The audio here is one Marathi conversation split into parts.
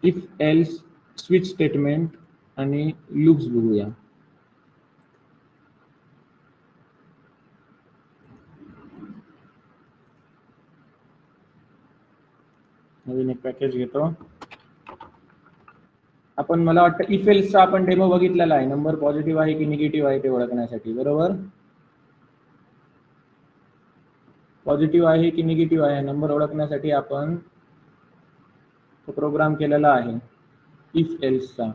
इफ एल्स स्विच स्टेटमेंट आणि लूप्स बघूया. नवीन एक पॅकेज घेतो आपण. मला वाटतं इफ एल्सचा आपण डेमो बघितलेला आहे. नंबर पॉझिटिव्ह आहे की निगेटिव्ह आहे ते ओळखण्यासाठी, बरोबर. पॉझिटिव्ह आहे की निगेटिव्ह आहे नंबर ओळखण्यासाठी आपण तो प्रोग्राम केलेला आहे इफ एल्सचा.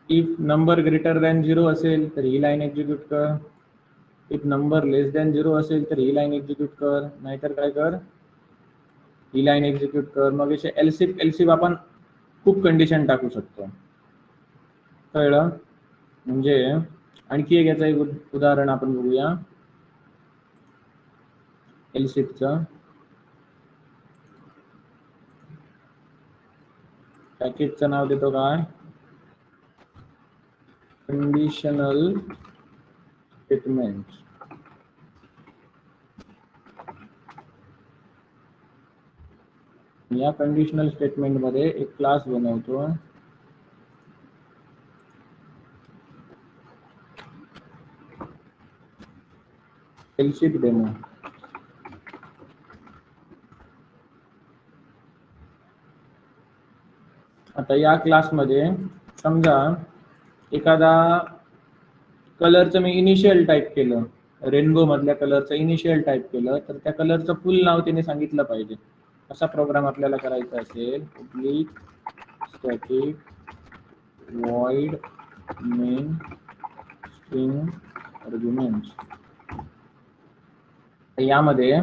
इफ नंबर ग्रेटर दॅन 0 असेल तर ही लाईन एक्झिक्यूट कर. इफ नंबर लेस दॅन 0 असेल तर ही लाईन एक्झिक्यूट कर, नाहीतर काय कर, ही लाईन एक्झिक्यूट कर. मग असे एल्सिफ आपण खूप कंडिशन टाकू शकतो, कळलं. म्हणजे आणखी एक याचं एक उदाहरण आपण बघूया एल्सिफचं. पॅकेजचं नाव देतो काय, कंडिशनल स्टेटमेंट. या कंडिशनल स्टेटमेंट मध्ये एक क्लास बनवतो एल्सिफ डेमो. आता या क्लासमध्ये समजा एखादा कलरचं मी इनिशियल टाईप केलं, रेनबो मधल्या कलरचं इनिशियल टाईप केलं, तर त्या कलरचं फुल नाव त्याने सांगितलं पाहिजे. असा प्रोग्राम आपल्याला करायचा असेल, public static void main string arguments. यामध्ये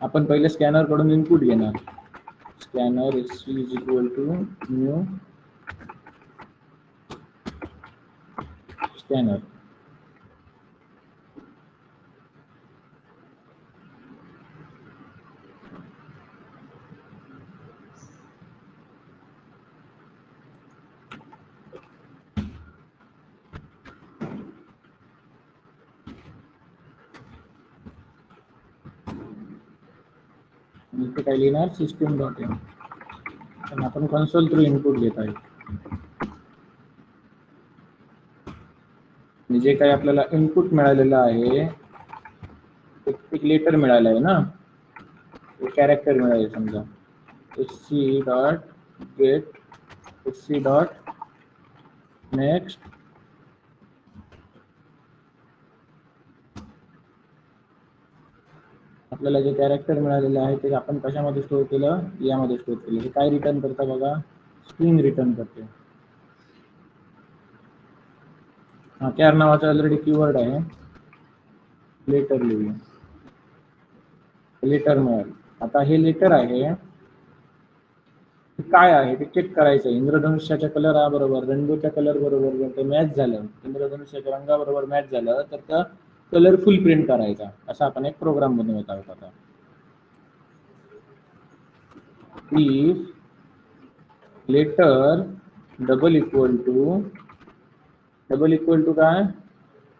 आपण पहिले स्कॅनर कडून इनपुट घेणार. Scanner is equal to new scanner. इथे काय लिहिणार, सिस्टम डॉट इन. पण आपण कन्सोल थ्रू इनपुट घेत आहे. जे काही आपल्याला इनपुट मिळालेलं आहे, एक लेटर मिळालं आहे ना, एक कॅरेक्टर मिळाले. समजा SC dot gate SC dot next. आपल्याला जे कॅरेक्टर मिळालेलं आहे ते आपण कशामध्ये स्टोअर केलं, यामध्ये स्टोअर केलं. हे काय रिटर्न करतं बघा, स्ट्रिंग रिटर्न करते. हा कॅर नावाचा ऑलरेडी कीवर्ड आहे. लेटर लिहूया, लेटर मिळालं. आता हे लेटर आहे काय आहे ते चेक करायचं. इंद्रधनुष्याच्या कलर हा बरोबर, रेनबोच्या कलर बरोबर जर ते मॅच झालं, इंद्रधनुष्याच्या रंगाबरोबर मॅच झालं, तर त्या कलरफुल प्रिंट करायचा. असा आपण एक प्रोग्राम बनवत आहोत आता. If letter double equal to काय,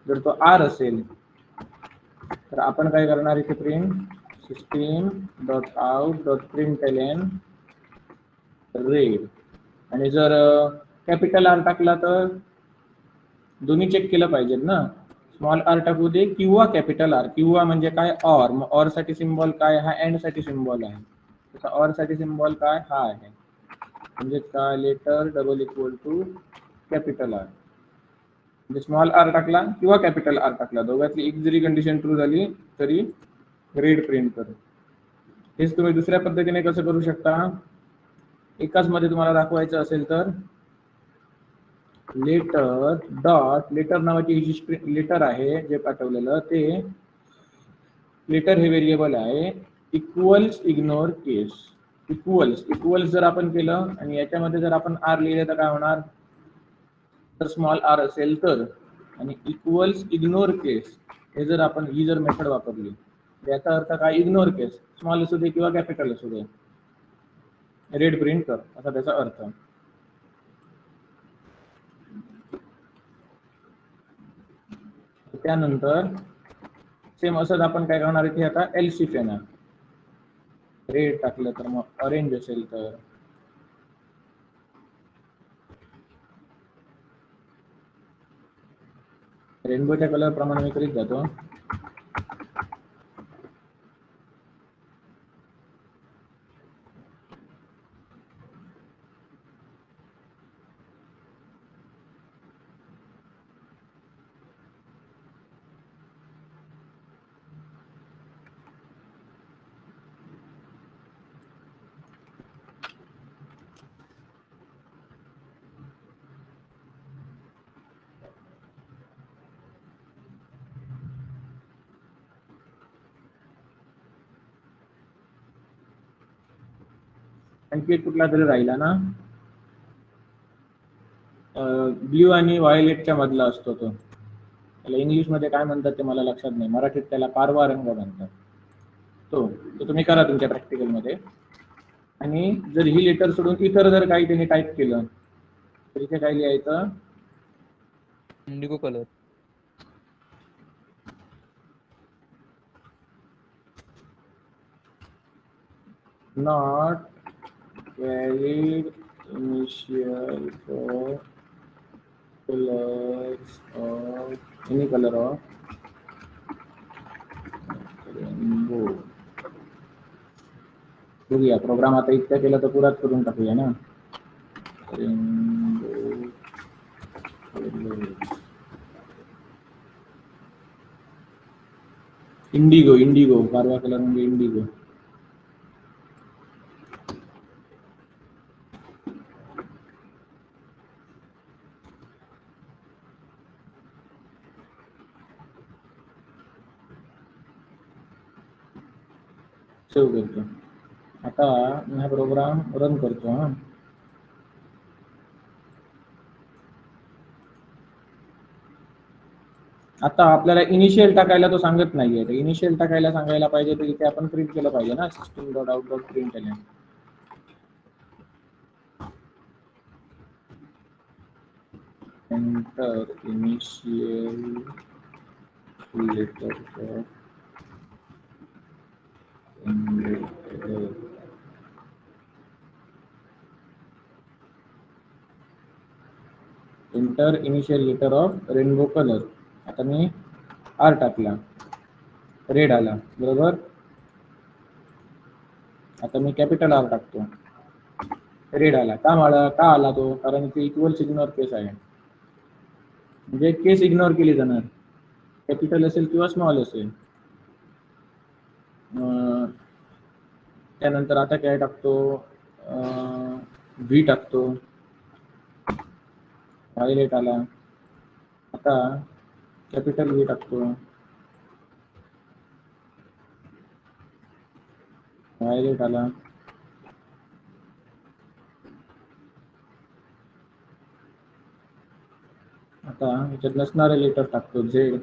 जर तो आर असेल तर आपण काय करणार, इथे print system dot out dot println red. आणि जर कॅपिटल आर टाकला तर दोन्ही चेक केलं पाहिजेत ना. स्मॉल आर टाकू दे किंवा कॅपिटल आर. किंवा म्हणजे काय, ऑर. मग ऑर साठी सिम्बॉल काय, हा एंड साठी सिम्बॉल आहे. तसा ऑर साठी सिम्बॉल काय, हा आहे. म्हणजे काय, letter double equal to capital R. म्हणजे स्मॉल आर टाकला किंवा कॅपिटल आर टाकला, दोघातली एक जरी कंडिशन ट्रू झाली तरी रेड प्रिंट करू. हेच तुम्ही दुसऱ्या पद्धतीने कसं करू शकता, एकाच मध्ये तुम्हाला दाखवायचं असेल तर लेटर डॉट, लेटर नावाची ही जी लेटर आहे जे पाठवलेलं, ते लेटर हे व्हेरिएबल आहे, इक्वल्स इग्नोर केस. इक्वल्स जर आपण केलं आणि याच्यामध्ये जर आपण आर लिहिले तर काय होणार, तर स्मॉल आर असेल तर. आणि इक्वल्स इग्नोर केस हे जर आपण ही जर मेथड वापरली, याचा अर्थ काय, इग्नोर केस, स्मॉल असू दे किंवा कॅपिटल असू दे, रेड प्रिंट कर, असा त्याचा अर्थ. त्यानंतर सेम असंच आपण काय करणार इथे आता एल्स इफ येणार. रेड टाकलं तर मग ऑरेंज असेल तर रेनबोच्या कलर प्रमाणे मी करीत जातो. आणखी एक कुठला तरी राहिला ना, ब्ल्यू आणि व्हायोलेटच्या मधला असतो तो. त्याला इंग्लिश मध्ये काय म्हणतात ते मला लक्षात नाही, मराठीत त्याला पारवा रंग म्हणतात. तो तुम्ही करा तुमच्या प्रॅक्टिकल मध्ये. आणि जर ही लेटर सोडून इतर जर काही त्यांनी टाईप केलं तर इथे काय लिहायचं? Indigo colour. Not valid initial for colors of any color of rainbow. बघूया प्रोग्राम आता इतका केला तर पुराच करून टाकूया ना. इंडिगो, इंडिगो पारवा कलर म्हणजे इंडिगो. सेव्ह करतो. आता मी हा प्रोग्राम रन करतो. हा आता आपल्याला इनिशियल टाकायला तो सांगत नाहीये. तर इनिशियल टाकायला सांगायला पाहिजे तर इथे आपण प्रिंट केलं पाहिजे ना, system.out.println. Enter initial letter of Enter initial letter of rainbow color. आता मी R टाकला, रेड आला बरोबर. आता मी कॅपिटल R टाकतो, रेड आला. का आला तो? कारण इथे इक्वल्स इग्नोर केस आहे, म्हणजे केस इग्नोर केली जाणार, कॅपिटल असेल किंवा स्मॉल असेल. त्यानंतर आता काय टाकतो? व्ही टाकतो, व्हायोलेट आला. आता कॅपिटल व्ही टाकतो, व्हायोलेट आला. आता ह्याच्यात नसणारे लेटर टाकतो, Z.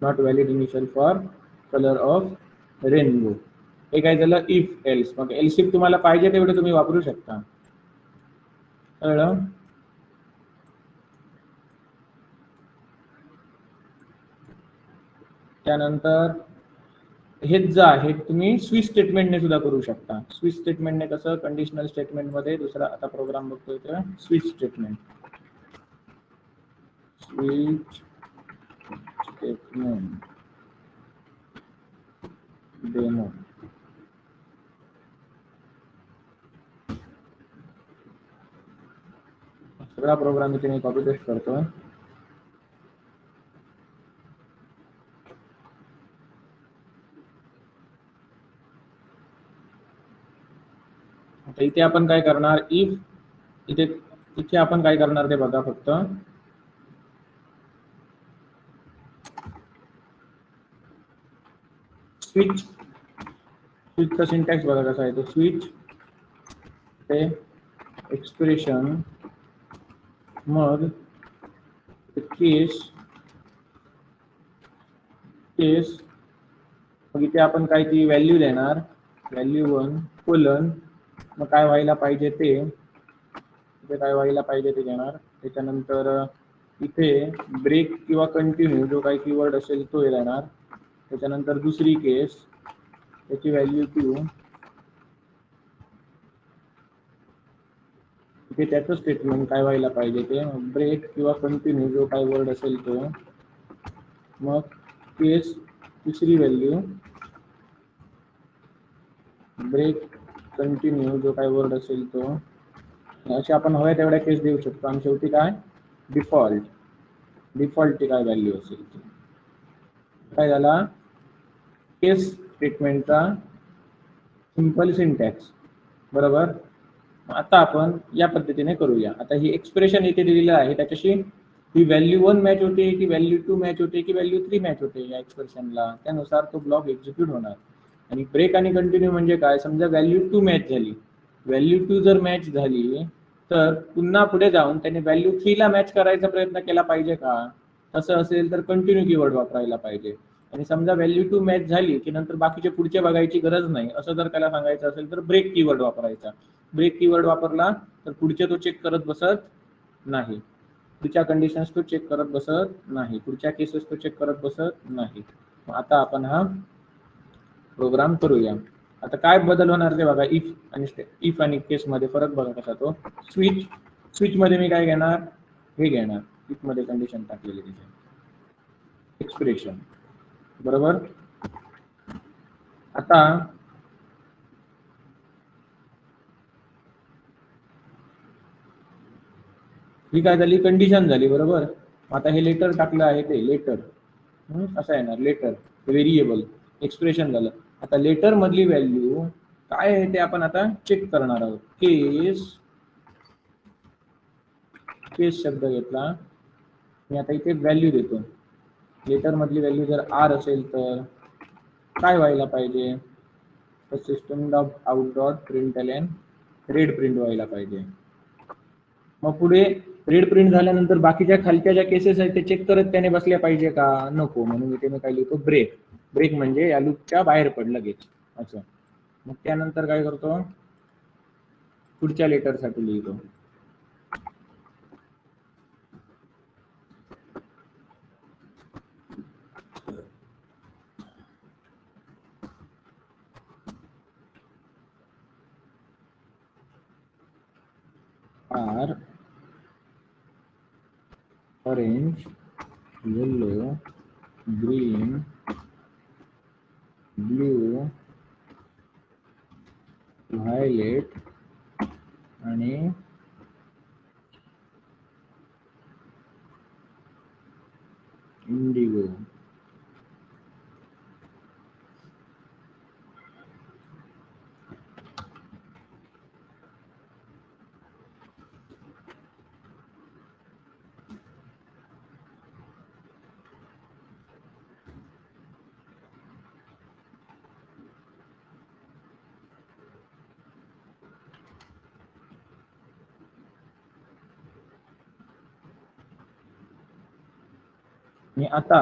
Not valid initial for colour of rainbow. हे काय झालं? If else. मग एल्स इफ तुम्हाला पाहिजे तेवढे तुम्ही वापरू शकता, कळलं? त्यानंतर हेच जे आहे तुम्ही स्विच स्टेटमेंटने सुद्धा करू शकता. स्विच स्टेटमेंटने कसं? कंडिशनल स्टेटमेंट मध्ये दुसरा आता प्रोग्राम बघतोय तर switch statement. Switch statement demo. सगळा प्रोग्राम इथे मी कॉपी पेस्ट करतो. आता इथे आपण काय करणार? इफ इथे आपण काय करणार ते बघा फक्त. स्विचचा सिंटॅक्स बघा कसा आहे तो. स्विच ते एक्सप्रेशन, मग केस, मग इथे आपण काय ती व्हॅल्यू देणार, व्हॅल्यू 1 कोलन, मग काय व्हायला पाहिजे ते, इथे काय व्हायला पाहिजे ते देणार. त्याच्यानंतर इथे ब्रेक किंवा कंटिन्यू जो काही कीवर्ड असेल तो देणार. त्याच्यानंतर दुसरी केस, त्याची व्हॅल्यू 2, इथे त्याचं स्टेटमेंट काय व्हायला पाहिजे ते ब्रेक किंवा कंटिन्यू जो काय वर्ड असेल तो, मग केस तिसरी व्हॅल्यू ब्रेक कंटिन्यू जो काय वर्ड असेल तो, असे आपण हव्या तेवढ्या केस देऊ शकतो आणि शेवटी काय डिफॉल्टची काय व्हॅल्यू असेल ती. काय झाला केस स्टेटमेंटचा सिंपल सिंटॅक्स, बरोबर. आता आपण या पद्धतीने करूया. आता ही एक्सप्रेशन इथे दिलेलं आहे त्याच्याशी ही व्हॅल्यू 1 मॅच होते की व्हॅल्यू 2 मॅच होते की व्हॅल्यू 3 मॅच होते या एक्सप्रेशनला, त्यानुसार तो ब्लॉक एक्झिक्यूट होणार. आणि ब्रेक आणि कंटिन्यू म्हणजे काय, समजा व्हॅल्यू 2 मॅच झाली, व्हॅल्यू 2 जर मॅच झाली तर पुन्हा पुढे जाऊन त्याने व्हॅल्यू 3 ला मॅच करायचा प्रयत्न केला पाहिजे का, तसं असेल तर कंटिन्यू कीवर्ड वापरायला पाहिजे. आणि समजा व्हॅल्यू 2 मॅच झाली की नंतर बाकीचे पुढचे बघायची गरज नाही असं जर त्याला सांगायचं असेल तर ब्रेक कीवर्ड वापरायचा. ब्रेक कीवर्ड वापरला तर पुढचे तो चेक करत बसत नाही, पुढच्या कंडिशन्स तो चेक करत बसत नाही, पुढच्या केसेस तो चेक करत बसत नाही. आता आपण हा प्रोग्राम करूया. आता काय बदल होणार ते बघा, इफ आणि केस मध्ये फरक बघा कसा तो. स्विच मध्ये मी काय घेणार, हे घेणार, इफ मध्ये कंडिशन टाकलेली तिथे एक्सप्रेशन, बरोबर. आता ही काय झाली कंडिशन झाली, बरोबर. आता हे लेटर टाकलं आहे ते लेटर असं येणार, लेटर व्हेरिएबल एक्सप्रेशन झालं. आता लेटर मधली व्हॅल्यू काय आहे ते आपण आता चेक करणार आहोत. केस शब्द घेतला मी, आता इथे व्हॅल्यू देतो. लेटर मधली व्हॅल्यू जर आर असेल तर काय व्हायला पाहिजे, system dot out dot println red print व्हायला पाहिजे. मग पुढे रेड प्रिंट झाल्यानंतर बाकीच्या खालच्या ज्या केसेस आहेत ते चेक करत त्याने बसल्या पाहिजे का, नको. म्हणून इथे मी काय लिहितो ब्रेक म्हणजे या लूपच्या बाहेर पडलं लगेच असं. मग त्यानंतर काय करतो, पुढच्या लेटर साठी लिहितो R orange yellow green blue violet आणि इंडिगो. आणि आता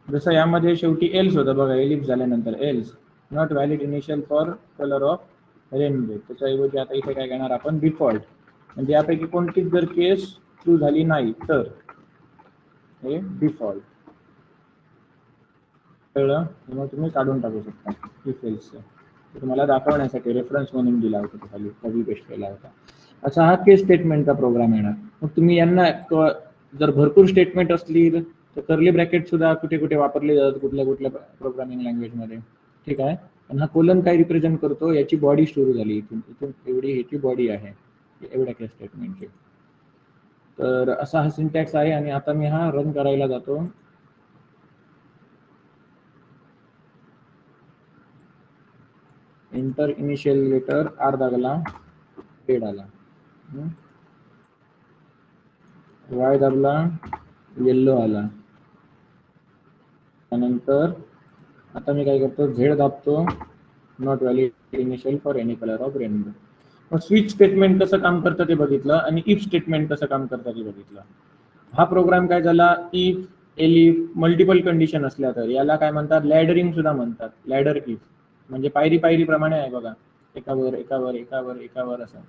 जसं यामध्ये शेवटी एल्स होतं बघा, एलिप्स झाल्यानंतर else not valid initial for colour of rainbow, त्याच्याऐवजी आता इथे काय घेणार आपण डिफॉल्ट. म्हणजे यापैकी कोणतीच जर केस ट्रू झाली नाही तर हे डिफॉल्ट, कळलं. मग तुम्ही काढून टाकू शकता इफ एल्सचं, तुम्हाला दाखवण्यासाठी रेफरन्स म्हणून दिला होता, खाली कॉपी पेस्ट केला होता. असा हा केस स्टेटमेंटचा प्रोग्राम येणार. मग तुम्ही यांना जर भरपूर स्टेटमेंट असली तर कर्ली ब्रॅकेट सुद्धा कुठे कुठे वापरले जातात कुठल्या कुठल्या प्रोग्रामिंग लँग्वेजमध्ये, ठीक आहे. पण हा कोलन काय रिप्रेझेंट करतो, याची बॉडी सुरू झाली इथून एवढी ह्याची बॉडी आहे एवढ्या केस स्टेटमेंटची. तर असा हा सिंटॅक्स आहे. आणि आता मी हा रन करायला जातो. एंटर इनिशियल लेटर आर दाबला, रेड आला, वाय दाबला, येल्लो आला. त्यानंतर आता मी काय करतो, झेड दाबतो, not valid initial for any colour of rainbow. मग स्विच स्टेटमेंट कसं काम करतं ते बघितलं आणि इफ स्टेटमेंट कसं काम करतं ते बघितलं. हा प्रोग्राम काय झाला, इफ एलिफ मल्टिपल कंडिशन असल्या तर याला काय म्हणतात, लॅडरिंग सुद्धा म्हणतात. लॅडर इफ म्हणजे पायरी पायरी प्रमाणे आहे बघा, एकावर एकावर एकावर एकावर असं,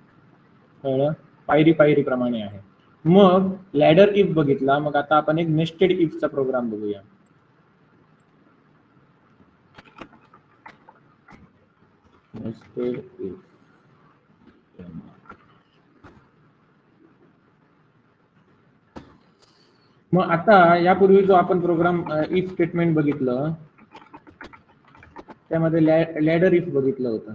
कळलं, पायरी पायरी प्रमाणे आहे. मग लॅडर इफ बघितला, मग आता आपण एक नेस्टेड इफचा प्रोग्राम बघूया. Nested if. मग आता यापूर्वी जो आपण प्रोग्राम इफ स्टेटमेंट बघितलं त्यामध्ये लॅडर इफ बघितलं होतं.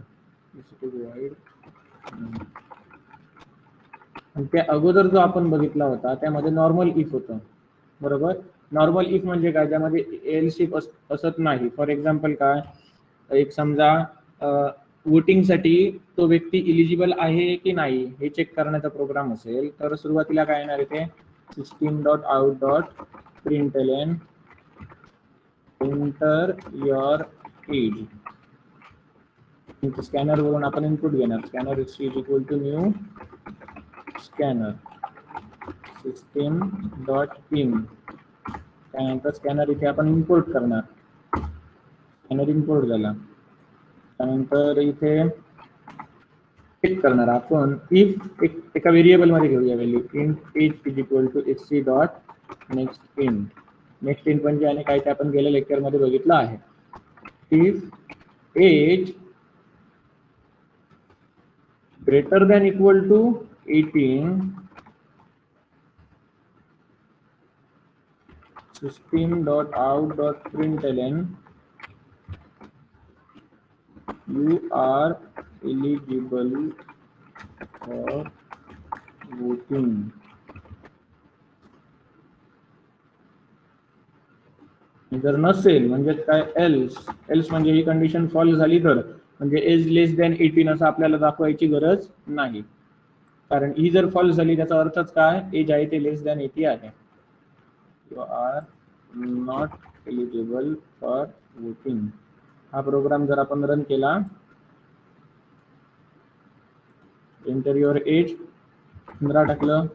आणि त्या अगोदर जो आपण बघितला होता त्यामध्ये नॉर्मल इफ होतं, बरोबर. नॉर्मल इफ म्हणजे काय, ज्यामध्ये एल्स इफ असत नाही. फॉर एक्झाम्पल काय, एक समजा वोटिंगसाठी तो व्यक्ती इलिजिबल आहे की नाही हे चेक करण्याचा प्रोग्राम असेल तर सुरुवातीला काय येणार इथे system.out.println enter your age. Scanner वरून आपण इनपुट घेणार. Scanner is equal to new scanner system dot in. त्यानंतर स्कॅनर इथे आपण इम्पोर्ट करणार. स्कॅनर इम्पोर्ट झाला त्यानंतर इथे चेक करणार आपण इफ एका व्हेरिएबल मध्ये घेऊया value int age is equal to HC dot next in. Next in म्हणजे आणि काय ते आपण गेल्या लेक्चर मध्ये बघितलं आहे. If age greater than equal to 18 system.out.println you are eligible for voting. जर नसेल म्हणजे काय एल्स म्हणजे ही कंडिशन फॉल्स झाली तर म्हणजे एज लेस दॅन 18 असं आपल्याला दाखवायची गरज नाही, कारण ही जर फॉल्स झाली त्याचा अर्थच काय, एज आहे ते लेस दॅन 80 आहे. You are not eligible for voting. हा प्रोग्राम जर आपण रन केला, एंटर युअर एज 15 टाकलं,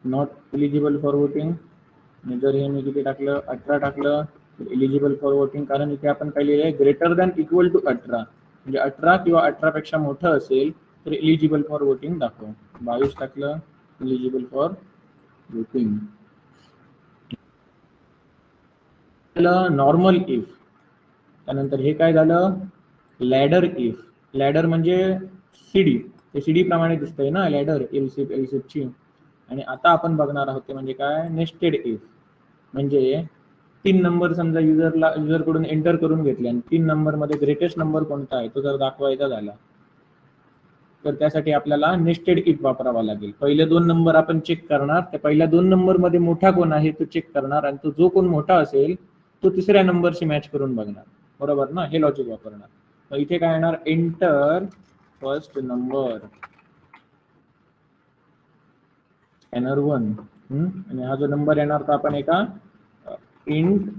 नॉट एलिजिबल फॉर वोटिंग. आणि जर हे मी किती टाकलं 18 टाकलं एलिजिबल फॉर वोटिंग, कारण इथे आपण काय लिहिलंय ग्रेटर दॅन इक्वल टू 18 म्हणजे 18 किंवा 18 पेक्षा मोठं असेल तर एलिजिबल फॉर वोटिंग दाखव. 22 टाकलं eligible for voting. Normal if. त्यानंतर हे काय झालं लॅडर इफ. लॅडर म्हणजे सीडी, ते सीडी प्रमाणे दिसतंय ना लॅडर एलसिफची. आणि आता आपण बघणार आहोत ते म्हणजे काय नेस्टेड इफ. म्हणजे 3 नंबर समजा युजर कडून एंटर करून घेतले आणि 3 नंबर मध्ये ग्रेटेस्ट नंबर कोणता आहे तो जर दाखवायचा झाला तर त्यासाठी आपल्याला नेस्टेड इफ वापरावा लागेल. पहिले 2 नंबर आपण चेक करणार, त्या पहिल्या 2 नंबर मध्ये मोठा कोण आहे तो चेक करणार आणि तो जो कोण मोठा असेल तो तिसऱ्या नंबरशी मॅच करून बघणार, बरोबर ना. हे लॉजिक वापरणार. मग इथे काय येणार एंटर फर्स्ट नंबर स्कॅनर 1 आणि हा जो नंबर येणार तो आपण एका int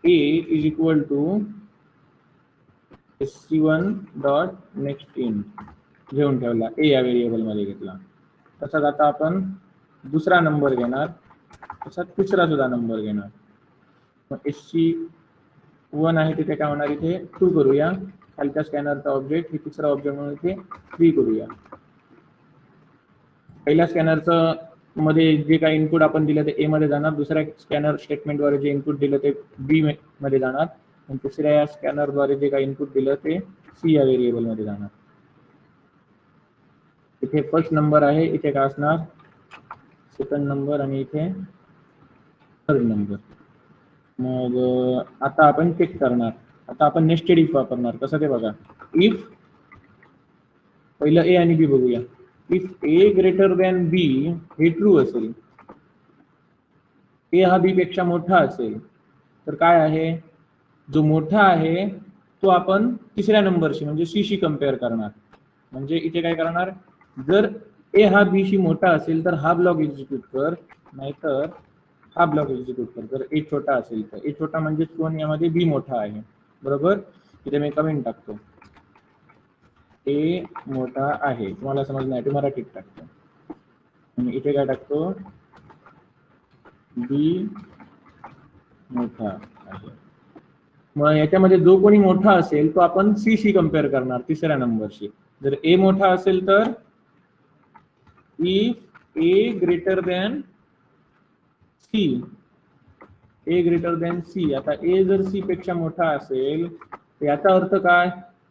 a is equal to sc1 dot next in घेऊन ठेवला, ए या व्हेरिएबल मध्ये घेतला. तसाच आता आपण दुसरा नंबर घेणार, तसा तिसरा सुद्धा नंबर घेणार. मग sc1 आहे तिथे काय होणार इथे 2 करूया, खालच्या स्कॅनरचा ऑब्जेक्ट हे तिसरा ऑब्जेक्ट म्हणून इथे 3 करूया. पहिल्या स्कॅनरचं मध्ये जे काही इनपुट आपण दिलं ते ए मध्ये जाणार, दुसऱ्या स्कॅनर स्टेटमेंटद्वारे जे इनपुट दिलं ते बी मध्ये जाणार आणि तिसऱ्या या स्कॅनरद्वारे जे काही इनपुट दिलं ते सी या व्हेरिएबल मध्ये जाणार. इथे फर्स्ट नंबर आहे, इथे काय असणार सेकंड नंबर आणि इथे थर्ड नंबर. मग आता आपण चेक करणार. आता आपण नेस्टेड इफ वापरणार. कसं ते बघा. इफ पहिलं ए आणि बी बघूया. इफ ए ग्रेटर दॅन बी हे ट्रू असेल, ए हा बी पेक्षा मोठा असेल तर काय आहे, जो मोठा आहे तो आपण तिसऱ्या नंबरशी म्हणजे सी शी कम्पेअर करणार. म्हणजे इथे काय करणार, जर ए हा बी शी मोठा असेल तर हा ब्लॉक एक्झिक्यूट कर, नाहीतर हा ब्लॉक एक्झिक्यूट कर. जर ए छोटा असेल तर ए छोटा म्हणजे कोण, यामध्ये बी मोठा आहे, बरोबर. इथे मी कमेंट टाकतो ए मोठा आहे, तुम्हाला समजण्यासाठी मराठीत टाकतो. आणि इथे काय टाकतो बी मोठा आहे. मग याच्यामध्ये जो कोणी मोठा असेल तो आपण सी शी कम्पेअर करणार तिसऱ्या नंबरशी. जर ए मोठा असेल तर if a greater than c, a greater than c. आता ए जर सी पेक्षा मोठा असेल तर याचा अर्थ काय,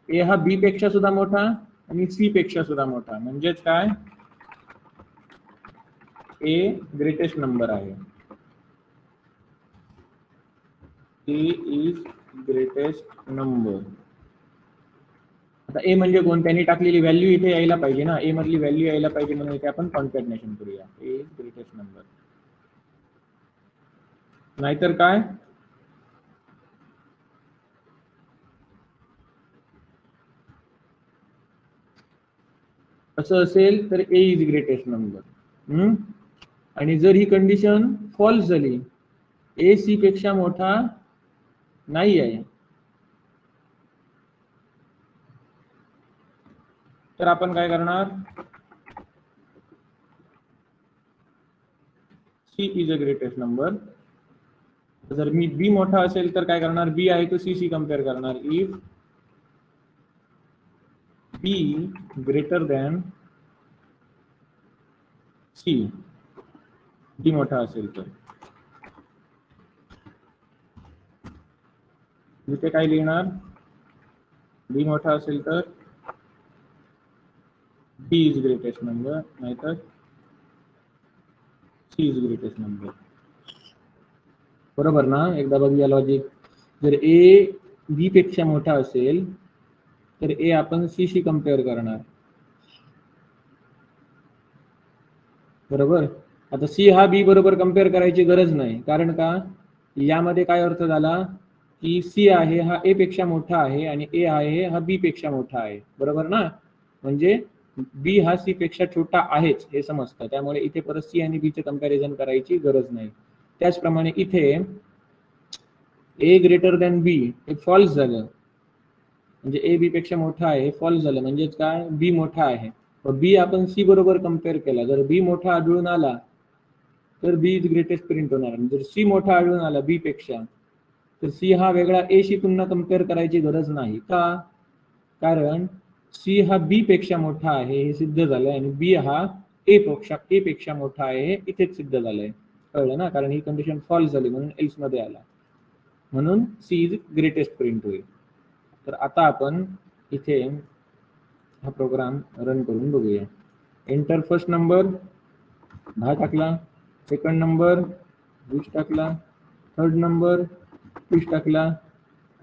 ए हा बी पेक्षा सुद्धा मोठा आणि सी पेक्षा सुद्धा मोठा, म्हणजेच काय, ए ग्रेटेस्ट नंबर आहे. ए इज ग्रेटेस्ट नंबर. आता ए म्हणजे कोण, त्यांनी टाकलेली व्हॅल्यू इथे यायला पाहिजे ना, ए मधली व्हॅल्यू यायला पाहिजे, म्हणून इथे आपण कॉन्कॅटनेशन करूया, ए इज ग्रेटेस्ट नंबर. नाहीतर काय, असं असेल तर ए इज ग्रेटेस्ट नंबर. आणि जर ही कंडिशन फॉल्स झाली, ए सी पेक्षा मोठा नाही आहे, तर आपण काय करणार, c is a greatest number. जर मी बी मोठा असेल तर काय करणार, बी आहे तो सी सी कम्पेअर करणार. If b greater than c, b मोठा असेल तर इथे काय लिहिणार, बी मोठा असेल तर बी इज ग्रेटेस्ट नंबर, नाहीतर सी इज ग्रेटेस्ट नंबर. बरोबर ना, एकदा बघूया लॉजिक. जर ए बी पेक्षा मोठा असेल तर ए आपण सी शी कम्पेअर करणार, बरोबर. आता सी हा बी बरोबर कम्पेअर करायची गरज नाही, कारण का, यामध्ये काय अर्थ झाला की सी आहे हा ए पेक्षा मोठा आहे आणि ए आहे हा बी पेक्षा मोठा आहे, बरोबर ना. म्हणजे बी हा सी पेक्षा छोटा आहेच हे समजतं, त्यामुळे इथे परत सी आणि बी चे कंपॅरिझन करायची गरज नाही. त्याचप्रमाणे इथे ए ग्रेटर दॅन बी हे फॉल्स झालं, म्हणजे ए बी पेक्षा मोठा आहे, फॉल्स झालं, म्हणजेच काय, बी मोठा आहे. बी आपण सी बरोबर कम्पेअर केला, जर बी मोठा आढळून आला तर बी इज ग्रेटेस्ट प्रिंट होणार. जर सी मोठा आढळून आला बी पेक्षा, तर सी हा वेगळा ए शी पुन्हा कम्पेअर करायची गरज नाही. का, कारण सी हा बी पेक्षा मोठा आहे हे सिद्ध झालंय आणि बी हा ए पेक्षा मोठा आहे हे इथेच सिद्ध झालंय, कळलं ना. कारण ही कंडिशन फॉल्स झाली म्हणून एल्स मध्ये आला, म्हणून सी इज ग्रेटेस्ट प्रिंट होईल. तर आता आपण इथे हा प्रोग्राम रन करून बघूया. एंटर फर्स्ट नंबर 10 टाकला, सेकंड नंबर 20 टाकला, थर्ड नंबर 30 टाकला,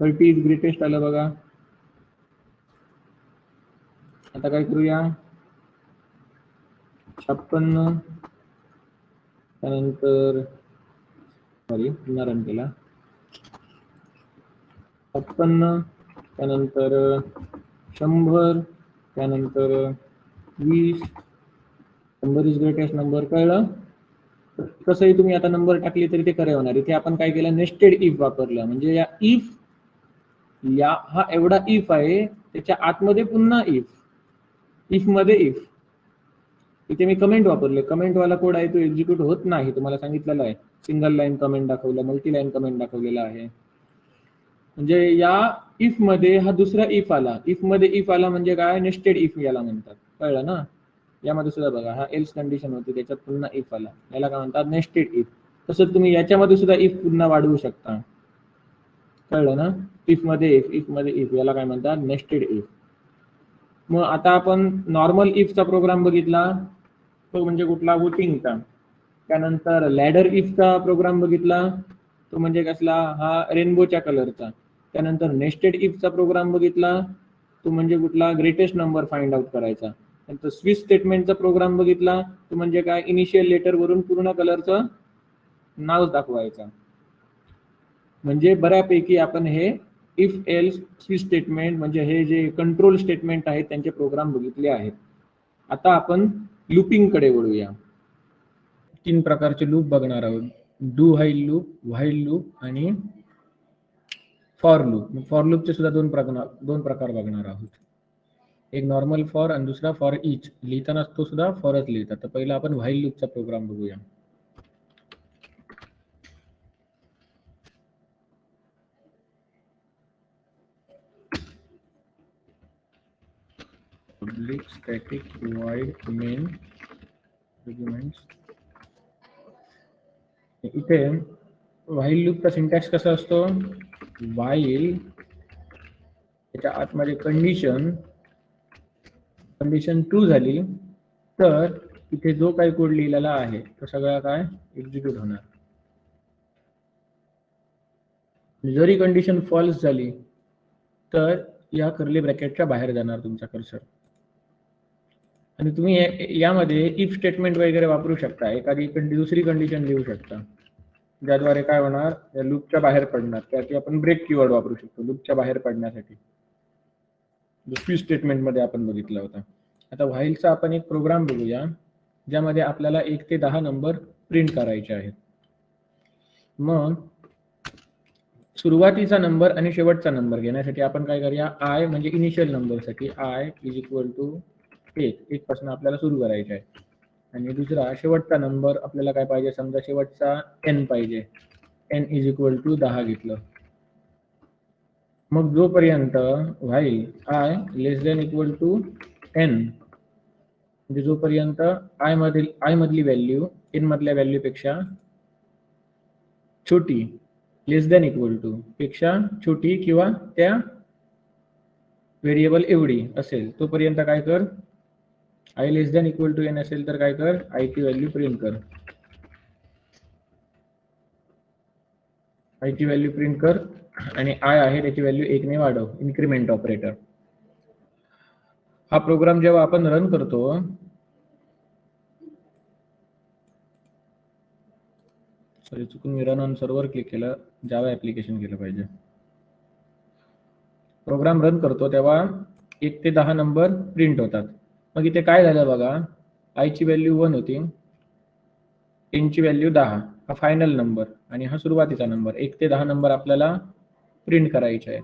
30 इज ग्रेटेस्ट आलं बघा. आता काय करूया, 56, त्यानंतर सॉरी पुन्हा रन केला, 56, त्यानंतर 100, त्यानंतर 20, 100 इज ग्रेटेस्ट नंबर, कळलं. कसंही तुम्ही आता नंबर टाकले तरी ते खरे होणार. इथे आपण काय केलं, नेस्टेड इफ वापरलं, म्हणजे या इफ, या हा एवढा इफ आहे, त्याच्या आतमध्ये पुन्हा इफ, इफ मध्ये इफ. इथे मी कमेंट वापरले, कमेंट वाला कोड आहे तो एक्झिक्यूट होत नाही, तुम्हाला सांगितलेलं आहे. सिंगल लाईन कमेंट दाखवलं, मल्टी लाईन कमेंट दाखवलेला आहे. म्हणजे या इफ मध्ये हा दुसरा इफ आला, इफ मध्ये इफ आला म्हणजे काय, नेस्टेड इफ याला म्हणतात, कळलं ना. यामध्ये सुद्धा बघा, हा एल्स कंडिशन होती, त्याच्यात पुन्हा इफ आला, याला काय म्हणतात, नेस्टेड इफ. तसंच तुम्ही याच्यामध्ये सुद्धा इफ पुन्हा वाढवू शकता, कळलं ना. इफ मध्ये इफ, इफ मध्ये इफ, याला काय म्हणतात, नेस्टेड इफ. मग आता आपण नॉर्मल इफचा प्रोग्राम बघितला, तो म्हणजे कुठला, वोटिंगचा. त्यानंतर लॅडर इफचा प्रोग्राम बघितला, तो म्हणजे कसला, हा रेनबोच्या कलरचा. त्यानंतर नेस्टेड इफचा प्रोग्राम बघितला, तो म्हणजे कुठला, ग्रेटेस्ट नंबर फाइंड आउट करायचा. नंतर स्विच स्टेटमेंटचा प्रोग्राम बघितला, तो म्हणजे काय, इनिशियल लेटर वरून पूर्ण कलरचं नाव दाखवायचा. म्हणजे बऱ्यापैकी आपण हे इफ एल्स स्विच स्टेटमेंट, म्हणजे हे जे कंट्रोल स्टेटमेंट आहेत त्यांचे प्रोग्राम बघितले आहेत. आता आपण लूपिंग कडे वळूया. 3 प्रकारचे लूप बघणार आहोत, do while loop, while loop आणि फॉर लूप. फॉर लूपचे सुद्धा दोन प्रकार बघणार आहोत, एक नॉर्मल फॉर आणि दुसरा फॉर इच. लिहिताना तो सुद्धा फॉरच लिहितात. तर पहिला आपण व्हाईल लूपचा प्रोग्राम बघूया. Public static void main arguments. इथे व्हाईल लूपचा सिंटॅक्स कसा असतो, व्हाईल त्याच्या आतमध्ये कंडिशन ट्रू झाली तर इथे जो काही कोड लिहिलेला आहे तो सगळा काय एक्झिक्यूट होणार. जरी कंडिशन फॉल्स झाली तर या कर्ली ब्रॅकेटच्या बाहेर जाणार तुमचा कर्सर. आणि तुम्ही यामध्ये इफ स्टेटमेंट वगैरे वापरू शकता, एखादी दुसरी कंडिशन लिहू शकता ज्याद्वारे काय होणार, या लूपच्या बाहेर पडणार. त्यासाठी आपण ब्रेक कीवर्ड वापरू शकतो लूपच्या बाहेर पडण्यासाठी, जो स्विच स्टेटमेंट मध्ये आपण बघितला होता. आता व्हाईलचा आपण एक प्रोग्राम बघूया ज्यामध्ये आपल्याला 1 ते 10 नंबर प्रिंट करायचे आहेत. मग सुरुवातीचा नंबर आणि शेवटचा नंबर घेण्यासाठी आपण काय करूया, आय म्हणजे इनिशियल नंबरसाठी आय इज इक्वल टू 1 पासून आपल्याला सुरू करायचे आहे. आणि दुसरा शेवटचा नंबर आपल्याला काय पाहिजे, समजा शेवटचा n पाहिजे, n इज इक्वल टू 10 घेतलं. मग जोपर्यंत while i less than equal to n, म्हणजे जोपर्यंत आय मधली व्हॅल्यू n मधल्या व्हॅल्यू पेक्षा छोटी, लेस दॅन इक्वल टू पेक्षा छोटी किंवा त्या व्हेरिएबल एवढी असेल तोपर्यंत काय कर, i less than equal to n असेल तर काय कर, आय ची व्हॅल्यू प्रिंट कर. आय ची व्हॅल्यू प्रिंट कर आणि आय आहे त्याची व्हॅल्यू 1 ने वाढव, इन्क्रीमेंट ऑपरेटर. हा प्रोग्राम जेव्हा आपण रन करतो, सॉरी चुकून मी रन ऑन सर्व्हर क्लिक केलं, जावा ऍप्लिकेशन केलं पाहिजे. प्रोग्राम रन करतो तेव्हा 1 ते 10 नंबर प्रिंट होतात. मग इथे काय झालं बघा, आय ची व्हॅल्यू 1 होती, n ची व्हॅल्यू 10, हा फायनल नंबर आणि हा सुरुवातीचा नंबर. 1 ते 10 नंबर आपल्याला प्रिंट करायचे आहे.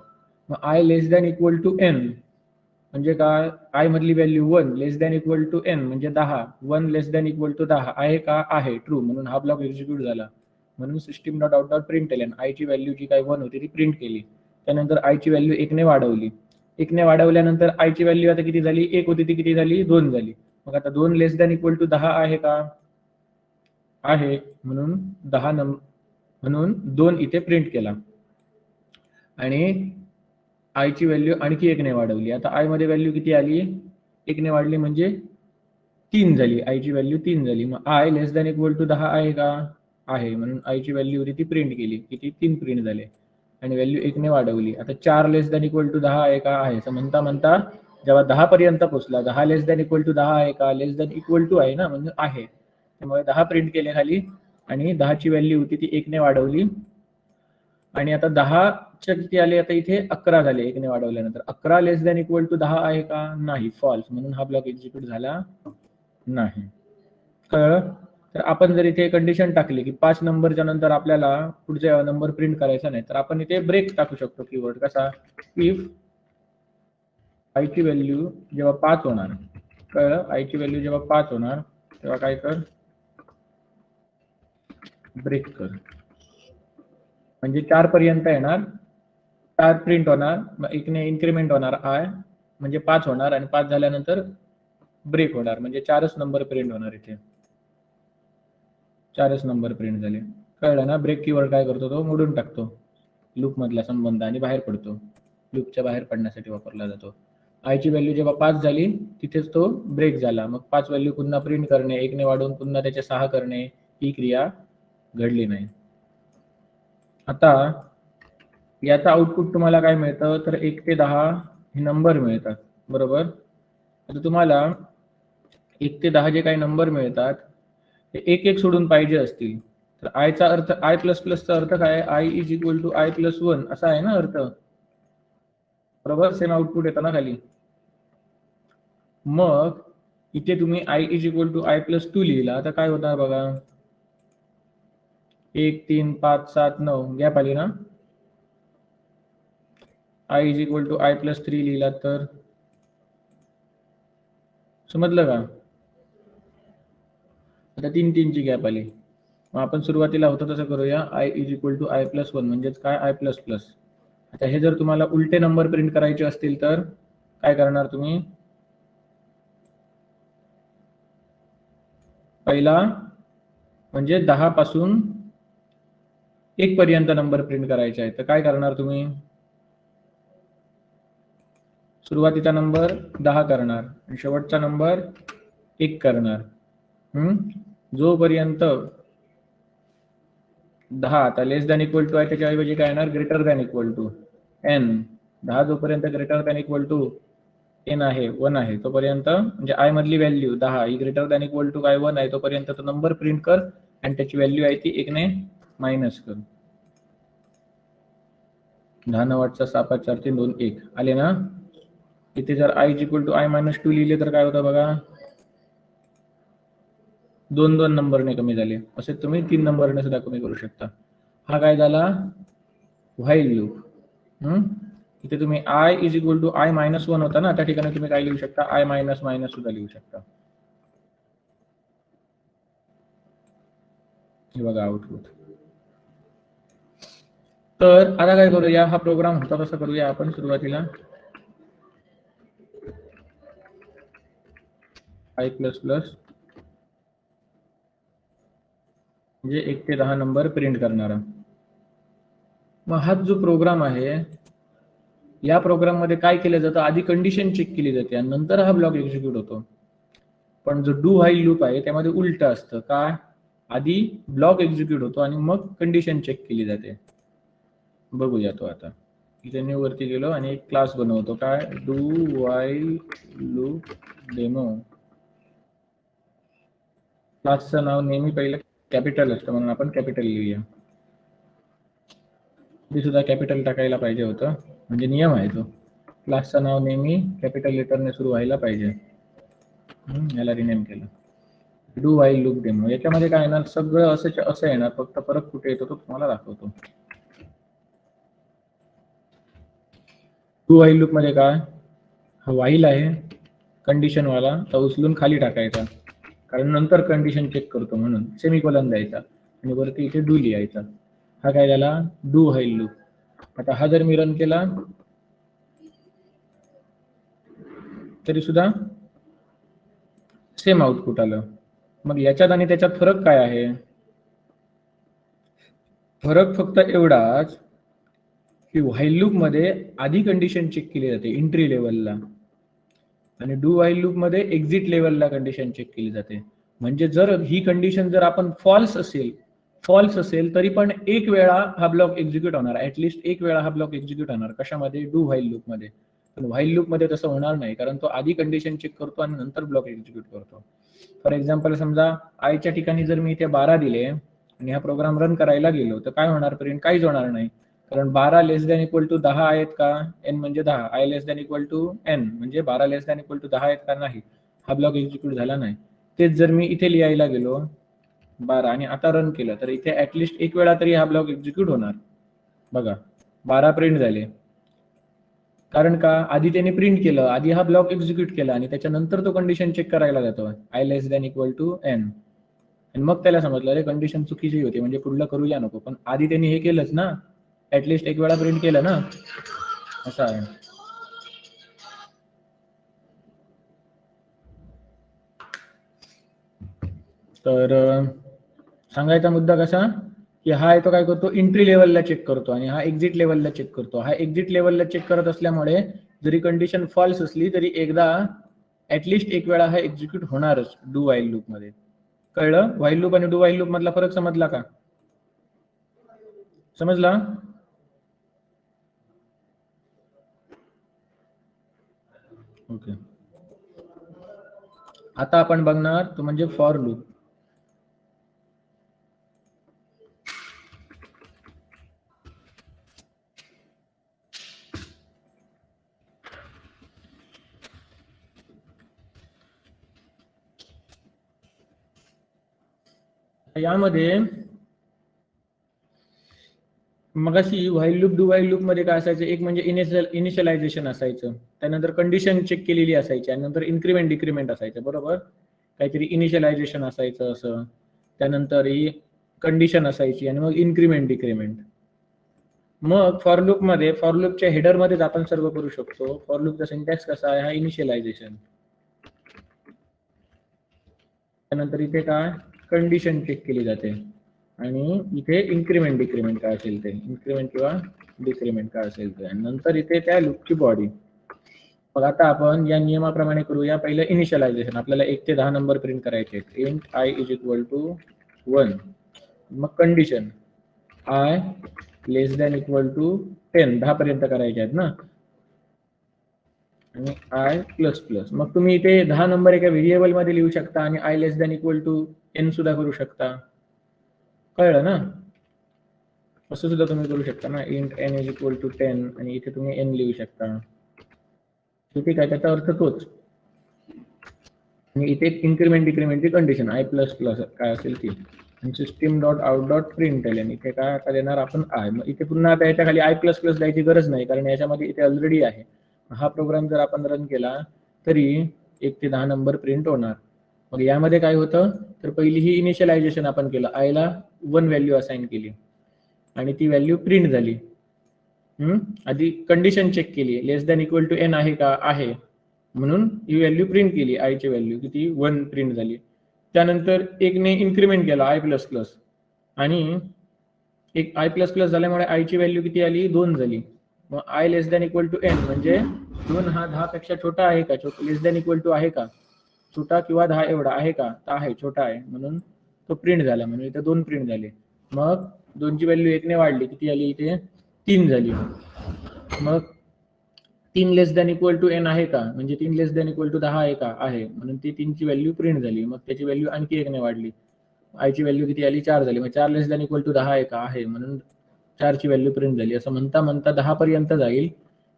मग i less than equal to n म्हणजे काय, आय मधली value 1 less than equal to n म्हणजे 10, 1 लेस दॅन इक्वल टू 10 आहे का, आहे, ट्रू, म्हणून हा ब्लॉक एक्झिक्यूट झाला. म्हणून system dot out dot println i ची व्हॅल्यू जी काही 1 होती ती प्रिंट केली. त्यानंतर आय ची व्हॅल्यू 1 ने वाढवली. 1 ने वाढवल्यानंतर आय ची व्हॅल्यू आता किती झाली, 1 होती ती किती झाली, 2 झाली. मग आता 2 लेस दॅन इक्वल टू 10 आहे का, आहे, म्हणून 10 म्हणून 2 इथे प्रिंट केला. आणि आय ची व्हॅल्यू आणखी 1 ने वाढवली. आता आय मध्ये व्हॅल्यू किती आली, 1 ने वाढली म्हणजे 3 झाली, आय ची व्हॅल्यू 3 झाली. मग i less than equal to 10 आहे का, आहे, म्हणून आय ची व्हॅल्यू होती ती प्रिंट केली, किती 3 प्रिंट झाले आणि व्हॅल्यू 1 ने वाढवली. आता 4 लेस दॅन इक्वल टू 10 आहे का, आहे. असं म्हणता म्हणता जेव्हा 10 पर्यंत पोहोचला, 10 लेस दॅन इक्वल टू 10 आहे का, लेस दॅन इक्वल टू आहे ना, म्हणजे आहे, त्यामुळे 10 प्रिंट केले खाली आणि 10 ची व्हॅल्यू होती ती 1 ने वाढवली. आणि आता 10 च्या किती आले, आता इथे 11 झाले 1 ने वाढवल्यानंतर. 11 लेस दॅन इक्वल टू 10 आहे का, नाही, फॉल्स, म्हणून हा ब्लॉक एक्झिक्यूट झाला नाही. कळलं. तर आपण जर इथे कंडिशन टाकली की 5 नंबरच्या नंतर आपल्याला पुढचा नंबर प्रिंट करायचा नाही, तर आपण इथे ब्रेक टाकू शकतो कीवर्ड. कसा, इफ आय ची व्हॅल्यू जेव्हा 5 होणार, कळलं, आय ची व्हॅल्यू जेव्हा 5 होणार तेव्हा काय कर, ब्रेक कर. म्हणजे 4 पर्यंत येणार, 4 प्रिंट होणार, मग 1 ने इन्क्रीमेंट होणार आय म्हणजे 5 होणार आणि 5 झाल्यानंतर ब्रेक होणार, म्हणजे 4च नंबर प्रिंट होणार. इथे 4च नंबर प्रिंट झाले. कळलं ना. ब्रेक कीवर्ड काय करतो, तो मोडून टाकतो लूप मधला संबंध आणि बाहेर पडतो, लूपच्या बाहेर पडण्यासाठी वापरला जातो. आय ची व्हॅल्यू जेव्हा 5 झाली तिथेच तो ब्रेक झाला. मग 5 व्हॅल्यू पुन्हा प्रिंट करणे, 1 ने वाढवून पुन्हा त्याचे 6 करणे, ही क्रिया घडली नाही. आता याचा आउटपुट तुम्हाला काय मिळतं, तर 1 ते 10 हे नंबर मिळतात, बरोबर. आता तुम्हाला 1 ते 10 जे काही नंबर मिळतात ते एक एक सोडून पाहिजे असतील तर आयचा अर्थ, आय प्लस प्लसचा अर्थ काय, i is equal to i plus 1 असा आहे ना अर्थ, बरोबर. सेम आउटपुट येतं ना खाली. मग इथे तुम्ही i is equal to i plus 2 लिहिला तर काय होणार बघा, 1 3 5 7 9 गॅप आली ना. I is equal to i plus 3 लिहिला तर समजलं का. आता 3 3 ची गॅप आली. मग आपण सुरुवातीला होतं तसं करूया, i is equal to i plus 1 म्हणजेच काय, आय प्लस प्लस. आता हे जर तुम्हाला उलटे नंबर प्रिंट करायचे असतील तर काय करणार तुम्ही, पहिला म्हणजे 10 पासून 1 पर्यंत नंबर प्रिंट करायचे आहे तर काय करणार तुम्ही, सुरुवातीचा नंबर 10 करणार आणि शेवटचा नंबर 1 करणार. जोपर्यंत 10 आता लेस दॅन इक्वल टू आहे त्याच्याऐवजी काय येणार, greater than equal to n. 10 जोपर्यंत greater than equal to n आहे 1 आहे तोपर्यंत, म्हणजे i मधली व्हॅल्यू 10 ही ग्रेटर दॅन इक्वल टू काय 1 आहे तोपर्यंत तो नंबर प्रिंट कर आणि त्याची व्हॅल्यू आहे ती 1 ने मायनस कर. 10 9 8 6 5 4 3 2 1 आले ना. इथे जर i equal to i minus 2 लिहिले तर काय होतं बघा, 2 नंबरने कमी झाले. असे तुम्ही 3 नंबरने सुद्धा कमी करू शकता. हा काय झाला व्हाईल लूप. इथे तुम्ही i is equal to i minus 1 होता ना, त्या ठिकाणी तुम्ही काय लिहू शकता, i मायनस मायनस सुद्धा लिहू शकता. हे बघा आउटपुट. तर आता काय करूया, हा प्रोग्राम होता तसा करूया आपण. सुरुवातीला i प्लस प्लस म्हणजे 1 ते 10 नंबर प्रिंट करणारा. मग हा जो प्रोग्राम आहे या प्रोग्राम मध्ये काय केलं जातं, आधी कंडिशन चेक केली जाते आणि नंतर हा ब्लॉक एक्झिक्यूट होतो. पण जो डू व्हाईल लूप आहे त्यामध्ये उलट असतं. काय, आधी ब्लॉक एक्झिक्यूट होतो आणि मग कंडिशन चेक केली जाते. बघूया तो आता. इथे न्यू वरती गेलो आणि एक क्लास बनवतो. काय, डू व्हाईल लूप डेमो. क्लासचं नाव नेहमी पहिलं कॅपिटल असतं म्हणून आपण कॅपिटल लिहूया. ते सुद्धा कॅपिटल टाकायला पाहिजे होतं, म्हणजे नियम आहे तो. क्लासचं नाव नेहमी कॅपिटल लेटरने सुरू व्हायला पाहिजे. याला रिनेम केलं डू व्हाईल लूप डेमो. याच्यामध्ये काय येणार, सगळं असं येणार, फक्त फरक कुठे येतो तो तुम्हाला दाखवतो. डू व्हाईल लूप मध्ये काय, हा व्हाईल आहे कंडिशन वाला, तर उचलून खाली टाकायचा कारण नंतर कंडिशन चेक करतो म्हणून सेमीकोलन द्यायचा आणि वरती इथे डू लिहायचा. हा काय झाला डू व्हाईल लूप. आता हा जर मी रन केला तरी सुद्धा सेम आउटपुट आलं. मग याच्यात आणि त्याच्यात फरक काय आहे, फरक फक्त एवढाच की व्हाईल लूप मध्ये आधी कंडिशन चेक केली जाते एंट्री लेवलला आणि डू व्हाईल लूप मध्ये एक्झिट लेवलला कंडिशन चेक केली जाते. म्हणजे जर ही कंडिशन जर आपण फॉल्स असेल तरी पण एक वेळा हा ब्लॉक एक्झिक्यूट होणार, ऍटलिस्ट एक वेळा हा ब्लॉक एक्झिक्यूट होणार. कशामध्ये, डू व्हाईल लूप मध्ये. पण व्हाईल लूप मध्ये तसं होणार नाही कारण तो आधी कंडिशन चेक करतो आणि नंतर ब्लॉक एक्झिक्यूट करतो. फॉर एक्झाम्पल समजा आयच्या ठिकाणी जर मी इथे 12 दिले आणि हा प्रोग्राम रन करायला गेलो तर काय होणार, प्रिंट काहीच होणार नाही. कारण 12 लेस दॅन इक्वल टू 10 आहेत का, n म्हणजे 10, i less than equal to n म्हणजे 12 लेस दॅन इक्वल टू 10 आहेत का, नाही. हा ब्लॉक एक्झिक्यूट झाला नाही. तेच जर मी इथे लिहायला गेलो 12 आणि आता रन केलं तर इथे ऍटलिस्ट एक वेळा तरी हा ब्लॉक एक्झिक्यूट होणार. बघा 12 प्रिंट झाले, कारण का, आधी त्याने प्रिंट केलं, आधी हा ब्लॉक एक्झिक्यूट केला आणि त्याच्यानंतर तो कंडिशन चेक करायला जातो i less than equal to n. आणि मग त्याला समजलं अरे कंडिशन चुकीची होती म्हणजे पुढलं करूया नको, पण आधी त्यांनी हे केलंच ना, ऍटलिस्ट एक वेळा प्रिंट केलं ना, असं आहे. तर सांगायचा मुद्दा कसा की हा आहे तो काय करतो, एंट्री लेवलला चेक करतो आणि हा एक्झिट लेवलला चेक करतो. हा एक्झिट लेवलला चेक करत असल्यामुळे जरी कंडिशन फॉल्स असली तरी एकदा ऍटलिस्ट एक वेळा हा एक्झिक्यूट होणारच डू व्हाईल लूप मध्ये. कळलं, व्हाईल लूप आणि डू व्हाईल लूप मधला फरक समजला का, समजला. ओके, आता आपण बघणार तो म्हणजे फॉर लूप. यामध्ये मगाशी while loop do while loop मध्ये काय असायचं, एक म्हणजे इनिशियलायझेशन असायचं, त्यानंतर कंडिशन चेक केलेली असायची आणि नंतर इन्क्रीमेंट डिक्रीमेंट असायचं. बरोबर, काहीतरी इनिशियलायझेशन असायचं असं, त्यानंतर ही कंडिशन असायची आणि मग इन्क्रीमेंट डिक्रीमेंट. मग फॉर लूप मध्ये, फॉर लूपच्या हेडर मध्येच आपण सर्व करू शकतो. फॉर लूपचा सिंटॅक्स कसा आहे, हा इनिशियलायझेशन, त्यानंतर इथे काय कंडिशन चेक केली जाते आणि इथे इन्क्रीमेंट डिक्रीमेंट काय असेल ते, इन्क्रीमेंट किंवा डिक्रीमेंट काय असेल ते, आणि नंतर इथे त्या लूपची बॉडी. मग आता आपण या नियमाप्रमाणे करूया. पहिलं इनिशियलायझेशन, आपल्याला 1 ते 10 नंबर प्रिंट करायचे आहेत. Int i is equal to 1. मग condition i less than equal to 10, 10 पर्यंत करायचे आहेत ना, आणि आय प्लस प्लस. मग तुम्ही इथे 10 नंबर एका व्हेरिएबल मध्ये लिहू शकता आणि i less than equal to n सुद्धा करू शकता. कळलं ना? असं सुद्धा तुम्ही करू शकता ना, int n is equal to 10 आणि इथे तुम्ही n लिहू शकता. ठीक आहे, त्याचा अर्थ तोच. आणि इथे इन्क्रीमेंट डिक्रीमेंटची कंडिशन आय प्लस प्लस काय असेल ती, आणि system dot out dot print l, इथे काय आता देणार आपण आय. मग इथे पुन्हा आता याच्या खाली आय प्लस प्लस द्यायची गरज नाही, कारण याच्यामध्ये इथे ऑलरेडी आहे. हा प्रोग्राम जर आपण रन केला तरी 1 ते 10 नंबर प्रिंट होणार. मग यामध्ये काय होतं, तर पहिली ही इनिशियलायझेशन आपण केलं, आयला 1 व्हॅल्यू असाइन केली आणि ती व्हॅल्यू प्रिंट झाली. आधी कंडिशन चेक केली, लेस दॅन इक्वल टू n आहे का, आहे, म्हणून ही व्हॅल्यू प्रिंट केली, आय ची व्हॅल्यू किती 1 प्रिंट झाली. त्यानंतर एकने इन्क्रीमेंट केला आय प्लस प्लस, आणि एक आय प्लस प्लस झाल्यामुळे आय ची व्हॅल्यू किती आली, 2 झाली. मग i less than equal to n म्हणजे 2 हा 10 पेक्षा छोटा आहे का, लेस दॅन इक्वल टू आहे का, छोटा किंवा 10 एवढा आहे का, तर आहे, छोटा आहे, म्हणून तो प्रिंट झाला, म्हणून इथे 2 प्रिंट झाले. मग 2 ची व्हॅल्यू 1 ने वाढली, किती आली इथे 3 झाली. मग 3 लेस दॅन इक्वल टू n आहे का, म्हणजे 3 लेस दॅन इक्वल टू 10 आहे का, आहे, म्हणून ती 3 ची व्हॅल्यू प्रिंट झाली. मग त्याची व्हॅल्यू आणखी 1 ने वाढली, आय ची व्हॅल्यू किती आली 4 झाली. मग 4 लेस दॅन इक्वल टू 10 आहे का, आहे, म्हणून 4 ची व्हॅल्यू प्रिंट झाली. असं म्हणता म्हणता 10 पर्यंत जाईल.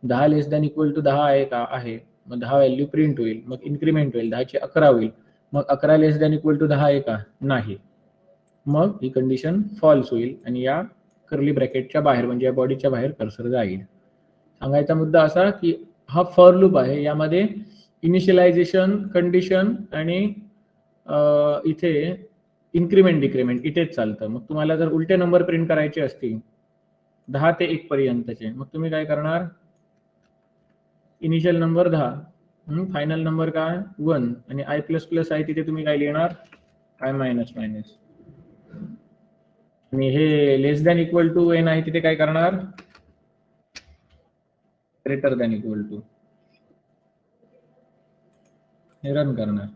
10 लेस दॅन इक्वल टू 10 आहे का, आहे, मग 10 व्हॅल्यू प्रिंट होईल. मग इन्क्रीमेंट होईल, 10 ची 11 होईल. मग 11 लेस दॅन इक्वल टू 10 आहे का, नाही, मग ही कंडिशन फॉल्स होईल आणि या कर्ली ब्रॅकेटच्या बाहेर म्हणजे या बॉडीच्या बाहेर कर्सर जाईल. सांगायचा मुद्दा असा की हा फॉर लूप आहे, यामध्ये इनिशियलायझेशन, कंडिशन आणि इथे इन्क्रीमेंट डिक्रीमेंट इथेच चालतं. मग तुम्हाला जर उलटे नंबर प्रिंट करायचे असतील 10 ते 1 पर्यंतचे, मग तुम्ही काय करणार, इनिशियल नंबर 10, फायनल नंबर काय 1, आणि आय प्लस प्लस आहे तिथे तुम्ही काय लिहिणार, आय मायनस मायनस. आणि हे लेस दॅन इक्वल टू n आहे तिथे काय करणार, ग्रेटर दॅन इक्वल टू, हे रन करणार.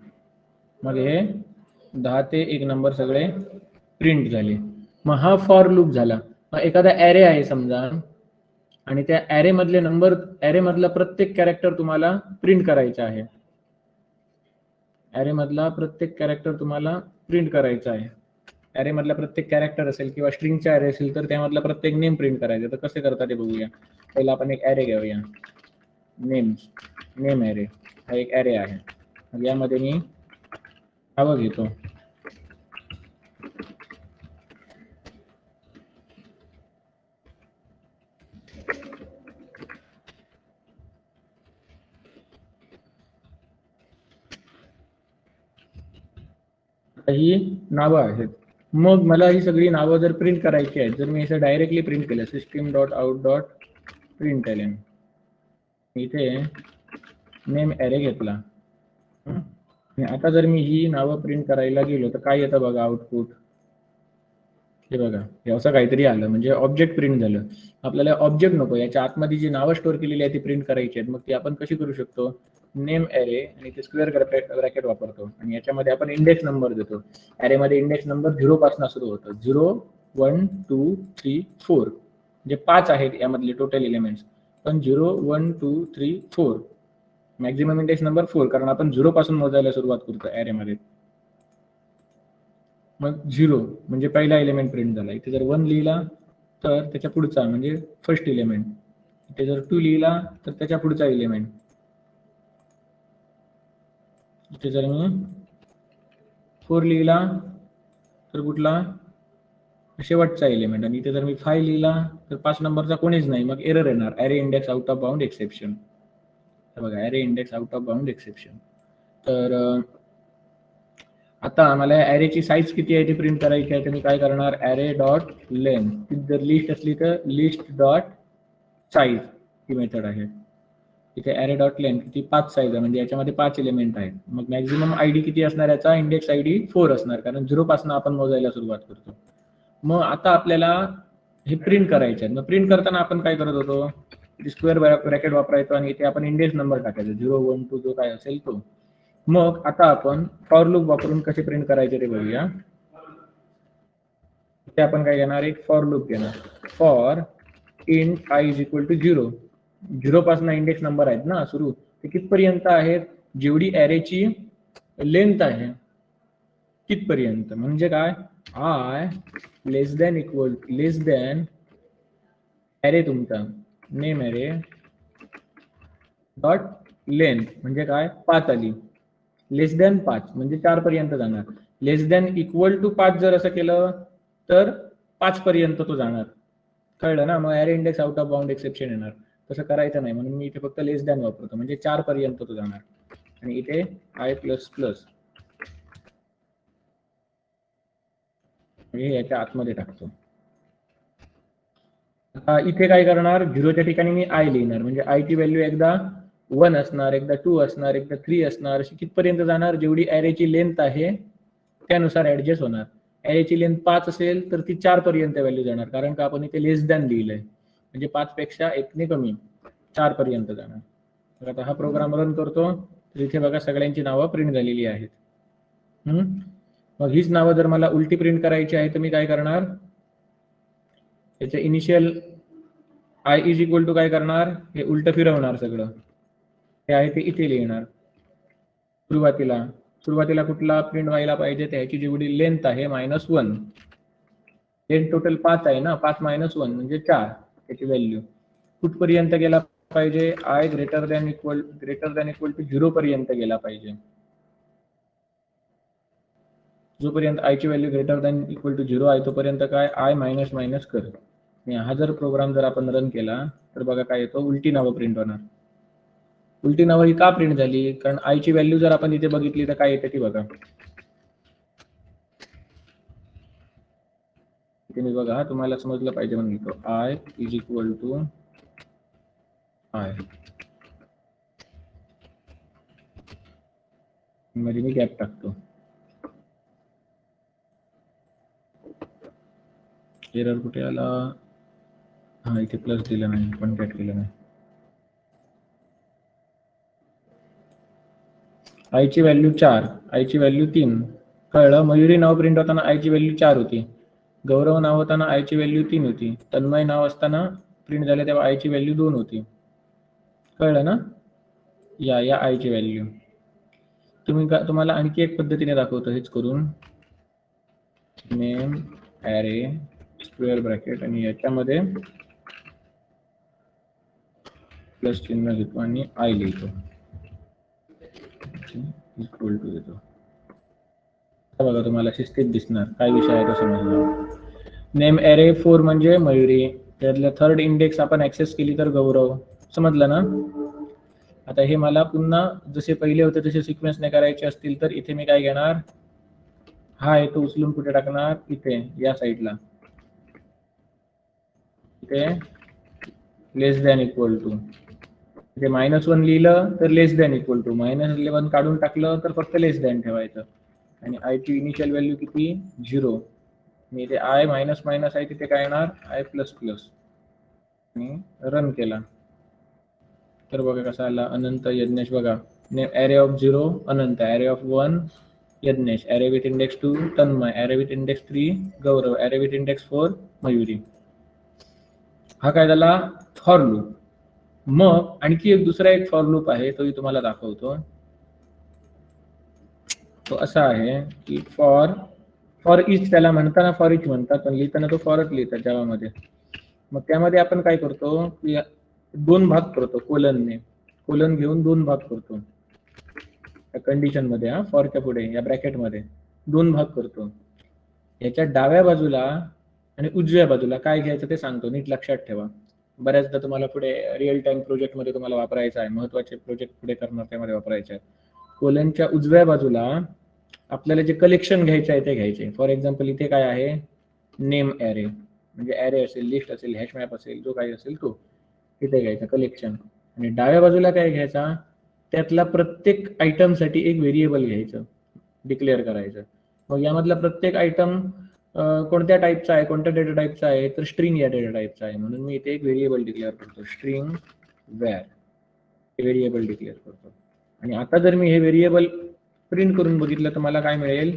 मग हे 10 ते 1 नंबर सगळे प्रिंट झाले. मग हा फॉर लूप झाला. मग एखादा ॲरे आहे समजा, आणि त्या ॲरे मधले नंबर, ॲरे मधला प्रत्येक कॅरेक्टर तुम्हाला प्रिंट करायचा आहे. ॲरे मधला प्रत्येक कॅरेक्टर तुम्हाला प्रिंट करायचा आहे. ॲरे मधला प्रत्येक कॅरेक्टर असेल किंवा स्ट्रिंगचा ॲरे असेल तर त्यामधला प्रत्येक नेम प्रिंट करायचा. तर कसे करता ते बघूया. पहिला आपण एक ॲरे घेऊया, नेम ॲरे, हा एक ॲरे आहे. मग यामध्ये मी नावं घेतो. ही नावं आहेत. मग मला ही सगळी नावं जर प्रिंट करायची आहेत, जर मी असं डायरेक्टली प्रिंट केलं, system dot out dot print l, इथे नेम ॲरे घेतला, आणि आता जर मी ही नावं प्रिंट करायला गेलो तर काय येतं बघा आउटपुट, हे बघा, हे असं काहीतरी आलं, म्हणजे ऑब्जेक्ट प्रिंट झालं. आपल्याला ऑब्जेक्ट नको, याच्या आतमध्ये जी नावं स्टोअर केलेली आहे ती प्रिंट करायची आहेत. मग ती आपण कशी करू शकतो, नेम ॲरे आणि ते स्क्वेअर ब्रॅकेट वापरतो, आणि याच्यामध्ये आपण इंडेक्स नंबर देतो. ॲरेमध्ये इंडेक्स नंबर 0 पासून सुरू होतं, 0 1 2 3 4, म्हणजे 5 आहेत यामधले टोटल एलिमेंट्स, पण 0 1 2 3 4, मॅक्झिमम इंडेक्स नंबर 4, कारण आपण 0 पासून मोजायला सुरुवात करतो ॲरेमध्ये. मग 0 म्हणजे पहिला एलिमेंट प्रिंट झाला. इथे जर 1 लिहिला तर त्याच्या पुढचा म्हणजे फर्स्ट एलिमेंट, इथे जर 2 लिहिला तर त्याच्या पुढचा एलिमेंट, इथे जर मी 4 लिहिला तर कुठला शेवटचा एलिमेंट, आणि इथे जर मी 5 लिहिला तर 5 नंबरचा कोणीच नाही. मग एरर येणार, array index out of bound exception. बघा, array index out of bound exception. तर आता आम्हाला ॲरेची साईज किती आहे ती प्रिंट करायची आहे. तर मी काय करणार, ॲरे डॉट लेंथ, जर लिस्ट असली तर लिस्ट डॉट साईज ही मेथड आहे. इथे ॲरे डॉट लेंथ किती 5 साईज आहे, म्हणजे याच्यामध्ये 5 एलिमेंट आहेत. मग मॅक्झिमम आयडी किती असणार, याचा इंडेक्स आयडी 4 असणार, कारण 0 पासून आपण मोजायला सुरुवात करतो. मग आता आपल्याला हे प्रिंट करायचे आहे. मग प्रिंट करताना आपण काय करत होतो, स्क्वेअर ब्रॅकेट वापरायचो आणि इथे आपण इंडेक्स नंबर टाकायचो 0 1 2 जो काय असेल तो. मग आता आपण फॉर लूप वापरून कसे प्रिंट करायचे ते बघूया. इथे आपण काय घेणार, एक फॉर लूप घेणार. For int i is equal to 0. 0 पासून इंडेक्स नंबर आहेत ना सुरू, ते कितपर्यंत आहेत, जेवढी ॲरेची लेंथ आहे तिथपर्यंत. म्हणजे काय, आय लेस दॅन ॲरे तुमचा नेम ॲरे डॉट लेंथ, म्हणजे काय 5 आली. लेस दॅन 5 म्हणजे 4 पर्यंत जाणार. लेस दॅन इक्वल टू 5 जर असं केलं तर 5 पर्यंत तो जाणार. कळलं ना. मग array index out of bound exception येणार. तसं करायचं नाही म्हणून मी इथे फक्त लेस दॅन वापरतो, म्हणजे 4 पर्यंत तो जाणार. आणि इथे आय प्लस प्लस हे याच्या आतमध्ये टाकतो. आता इथे काय करणार, 0च्या ठिकाणी मी आय लिहिणार, म्हणजे आय ची व्हॅल्यू एकदा 1 असणार, एकदा 2 असणार, एकदा 3 असणार. अशी कितपर्यंत जाणार, जेवढी ॲरेची लेंथ आहे त्यानुसार ऍडजस्ट होणार. ॲरेची लेंथ 5 असेल तर ती 4 पर्यंत व्हॅल्यू जाणार, कारण का आपण इथे लेस दॅन लिहिलंय. म्हणजे 5 पेक्षा 1 ने कमी, 4 पर्यंत जाणार. तर आता हा प्रोग्राम रन करतो, तर इथे बघा सगळ्यांची नावं प्रिंट झालेली आहेत. मग हीच नावं जर मला उलटी प्रिंट करायची आहे तर मी काय करणार, याचे initial i is equal to काय करणार, हे उलट फिरवणार. सगळं हे आहे ते इथे लिहिणार. सुरुवातीला कुठला प्रिंट व्हायला पाहिजे, त्याची जेवढी लेंथ आहे -1. लेंथ टोटल 5 आहे ना, 5 - 1 म्हणजे 4. त्याची व्हॅल्यू कुठपर्यंत गेला पाहिजे, i greater than equal to 0 पर्यंत गेला पाहिजे. जोपर्यंत आय ची value greater than equal to 0 आहे तोपर्यंत काय, आय मायनस मायनस कर. हा जर प्रोग्राम जर आपण रन केला तर बघा काय येतो, उलटी नावं प्रिंट होणार. उलटी नावं ही का प्रिंट झाली, कारण आय ची व्हॅल्यू जर आपण इथे बघितली तर काय येते ती बघा. तुम्ही बघा, तुम्हाला समजलं पाहिजे म्हणून लिहितो, i is equal to i, मध्ये मी गॅप टाकतो. एरर कुठे आला, हा इथे प्लस दिलं नाही, कॉन्टॅक्ट केलं नाही. आयची व्हॅल्यू 4, आयची व्हॅल्यू 3. कळलं. मयुरी नाव प्रिंट होताना आयची व्हॅल्यू 4 होती. गौरव नाव होताना आयची व्हॅल्यू 3 होती. तन्मय नाव असताना प्रिंट झाले तेव्हा आयची व्हॅल्यू 2 होती. कळलं ना. या आयची व्हॅल्यू तुम्हाला आणखी एक पद्धतीने दाखवतो हेच करून. नेम ॲरे स्क्वेअर ब्रॅकेट आणि याच्यामध्ये प्लस चिन्ह घेतो आणि आय लिहितो, इक्वल टू देतो. बघा तुम्हाला शिस्तीत दिसणार काय विषय आहे तो समजणार. नेम ॲरे 4 म्हणजे मयुरी, त्यातल्या थर्ड इंडेक्स आपण ऍक्सेस केली तर गौरव. समजलं ना. आता हे मला पुन्हा जसे पहिले होते तसे सिक्वेन्सने करायचे असतील तर इथे मी काय घेणार, हा आहे तो उचलून कुठे टाकणार, इथे या साईडला. इथे लेस दॅन इक्वल टू, इथे -1 लिहिलं तर लेस दॅन इक्वल टू, -11 काढून टाकलं तर फक्त लेस दॅन ठेवायचं. आणि आय ची इनिशियल व्हॅल्यू किती, 0. आणि इथे आय मायनस मायनस आहे, तिथे काय येणार, आय प्लस प्लस. आणि रन केला तर बघा कसा आला, अनंत यज्ञेश. बघा array of 0 Anant, array of 1 Yagnesh, array with index 2 Tanmay, array with index 3 Gaurav, array with index 4 Mayuri. हा काय झाला फॉर लूप. मग आणखी एक दुसरा एक फॉर लूप आहे, तोही तुम्हाला दाखवतो. तो असा आहे की फॉर इच त्याला म्हणताना फॉर इच म्हणतात, पण लिहिताना तो फॉरच लिहितात जावामध्ये. मग त्यामध्ये आपण काय करतो की 2 भाग करतो, कोलन घेऊन 2 भाग करतो कंडिशन मध्ये. फॉरच्या पुढे या ब्रॅकेट मध्ये 2 भाग करतो. याच्या डाव्या बाजूला आणि उजव्या बाजूला काय घ्यायचं ते सांगतो, नीट लक्षात ठेवा. बऱ्याचदा तुम्हाला पुढे रिअल टाइम प्रोजेक्ट मध्ये तुम्हाला वापरायचा आहे, महत्वाचे प्रोजेक्ट पुढे करणार त्यामध्ये वापरायचे आहे. कोलनच्या उजव्या बाजूला आपल्याला जे कलेक्शन घ्यायचं आहे ते घ्यायचे. फॉर एक्झाम्पल इथे काय आहे, नेम ॲरे, म्हणजे ॲरे असेल, लिस्ट असेल, हॅश मॅप असेल, जो काही असेल तो इथे घ्यायचा कलेक्शन. आणि डाव्या बाजूला काय घ्यायचा, त्यातला प्रत्येक आयटम साठी एक व्हेरिएबल घ्यायचं, डिक्लेअर करायचं. मग यामधला प्रत्येक आयटम कोणत्या टाईपचा आहे, कोणत्या डेटा टाईपचा आहे, तर स्ट्रिंग या डेटा टाईपचा आहे. म्हणून मी इथे एक व्हेरिएबल डिक्लेअर करतो, स्ट्रिंग वॅर हे व्हेरिएबल डिक्लेअर करतो. आणि आता जर मी हे व्हेरिएबल प्रिंट करून बघितलं तर मला काय मिळेल,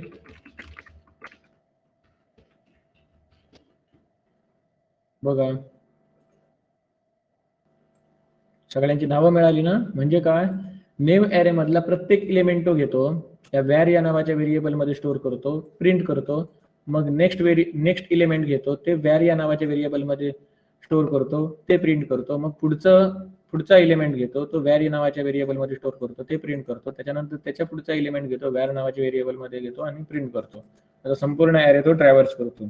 बघा सगळ्यांची नावं मिळाली ना. म्हणजे काय, नेम ॲरे मधला प्रत्येक इलेमेंट तो घेतो, त्या वॅर या नावाच्या व्हेरिएबल मध्ये स्टोअर करतो, प्रिंट करतो. मग नेक्स्ट इलेमेंट घेतो, ते वॅर या नावाच्या व्हेरिएबल मध्ये स्टोअर करतो, ते प्रिंट करतो. मग पुढचा इलेमेंट घेतो, तो वॅर या नावाच्या व्हेरिएबल मध्ये स्टोअर करतो, ते प्रिंट करतो. त्याच्यानंतर त्याच्या पुढचा इलेमेंट घेतो, वॅर नावाच्या व्हेरिएबल मध्ये घेतो आणि प्रिंट करतो. आता संपूर्ण ॲरे तो ट्रॅव्हर्स करतो.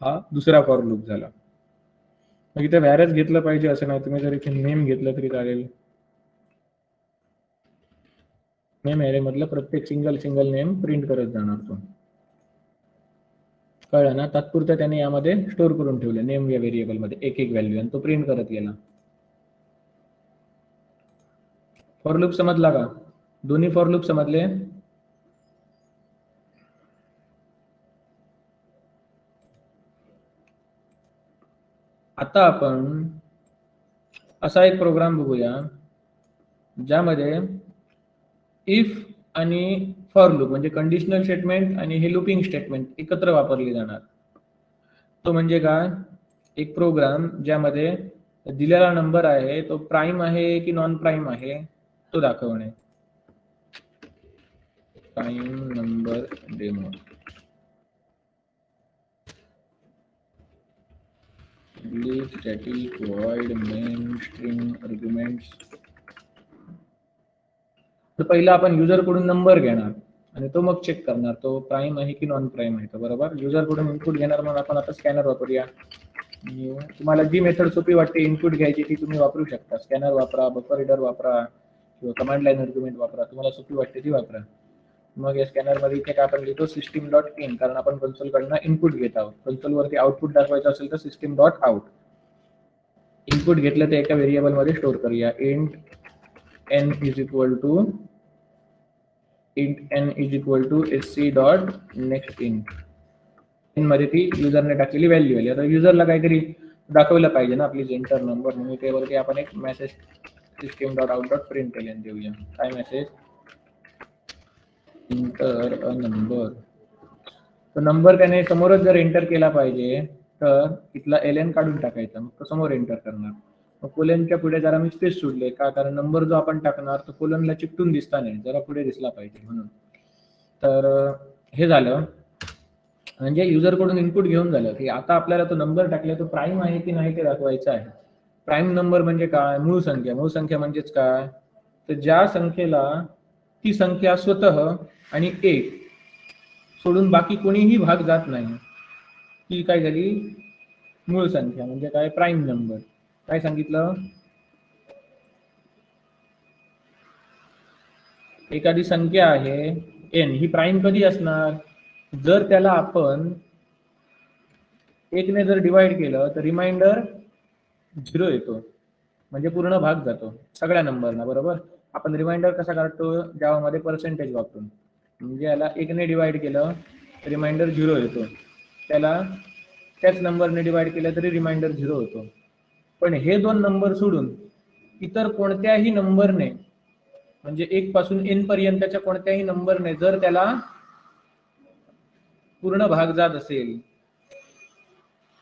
हा दुसरा फॉर लूप झाला. मग इथे वॅरच घेतलं पाहिजे असं नाही, तुम्ही जर इथे नेम घेतलं तरी चालेल. नेम ॲरे मधलं प्रत्येक सिंगल नेम प्रिंट करत जाणार तो. कळलं ना. तात्पुरतं त्याने यामध्ये स्टोअर करून ठेवलं नेम या व्हेरिएबल मध्ये एक व्हॅल्यू, आणि तो प्रिंट करत गेला. फॉर लूप समजला का? दोन्ही फॉर लूप समजले? आता आपण असा एक प्रोग्राम बघूया ज्यामध्ये इफ आणि फॉर लूप म्हणजे कंडिशनल स्टेटमेंट आणि हे लूपिंग स्टेटमेंट एकत्र वापरली जाणार. तो म्हणजे काय, एक प्रोग्राम ज्यामध्ये दिलेला नंबर आहे तो प्राइम आहे की नॉन प्राइम आहे तो दाखवणे. Prime number demo static void main string arguments. तर पहिला आपण युजर कडून नंबर घेणार आणि तो मग चेक करणार तो प्राइम आहे की नॉन प्राइम आहे. बरोबर, युजर कडून इनपुट घेणार. मग आपण आता स्कॅनर वापरूया. तुम्हाला जी मेथड सोपी वाटते इनपुट घ्यायची ती तुम्ही वापरू शकता. स्कॅनर वापरा, बफर रीडर वापरा किंवा कमांड लाईन आर्ग्युमेंट वापरा, तुम्हाला सोपी वाटते ती वापरा. मग या स्कॅनर मध्ये इथे आपण लिहितो सिस्टीम डॉट इन, कारण आपण कन्सोल कडनं इनपुट घेत आहोत. कन्सोल वरती आउटपुट दाखवायचं असेल तर सिस्टीम डॉट आउट. इनपुट घेतलं ते एका व्हेरिएबल मध्ये स्टोअर करूया. Int n is equal to sc dot next int. In मध्ये ती युजरने टाकलेली व्हॅल्यू आली. आता युजरला काहीतरी दाखवलं पाहिजे ना आपली एंटर नंबर, म्हणून त्यावरती आपण एक message system dot out dot println देऊया. काय मेसेज, इंटर अ नंबर. तो नंबर त्याने समोरच जर एंटर केला पाहिजे तर इथला एलएन काढून टाकायचा, मग तो समोर एंटर करणार. मग कोलनच्या पुढे जरा मी स्पेस सोडले का, कारण नंबर जो आपण टाकणार तो कोलनला चिकटून दिसता नाही, जरा पुढे दिसला पाहिजे म्हणून. तर हे झालं म्हणजे युजर कडून इनपुट घेऊन झालं की आता आपल्याला तो नंबर टाकला तो प्राइम आहे की नाही ते दाखवायचं आहे. प्राइम नंबर म्हणजे काय, मूळ संख्या. मूळ संख्या म्हणजेच काय, तर ज्या संख्येला ती संख्या स्वतः आणि एक सोडून बाकी कोणीही भाग जात नाही ती काय झाली मूळ संख्या. म्हणजे काय, प्राइम नंबर. काय सांगितलं, एखादी संख्या आहे एन, ही प्राइम कधी असणार, जर त्याला आपण एक ने जर डिवाइड केलं तर रिमाइंडर 0 येतो, म्हणजे पूर्ण भाग जातो सगळ्या नंबरना. बरोबर, आपण रिमाइंडर कसा काढतो, जावा मध्ये पर्सेंटेज वापरून. म्हणजे याला एक ने डिवाइड केलं रिमाइंडर 0 येतो, त्याला त्याच नंबरने डिवाइड केलं तरी रिमाइंडर 0 होतो. पण हे दोन नंबर सोडून इतर कोणत्याही नंबरने, म्हणजे 1 पासून n पर्यंतच्या कोणत्याही नंबरने जर त्याला पूर्ण भाग जात असेल,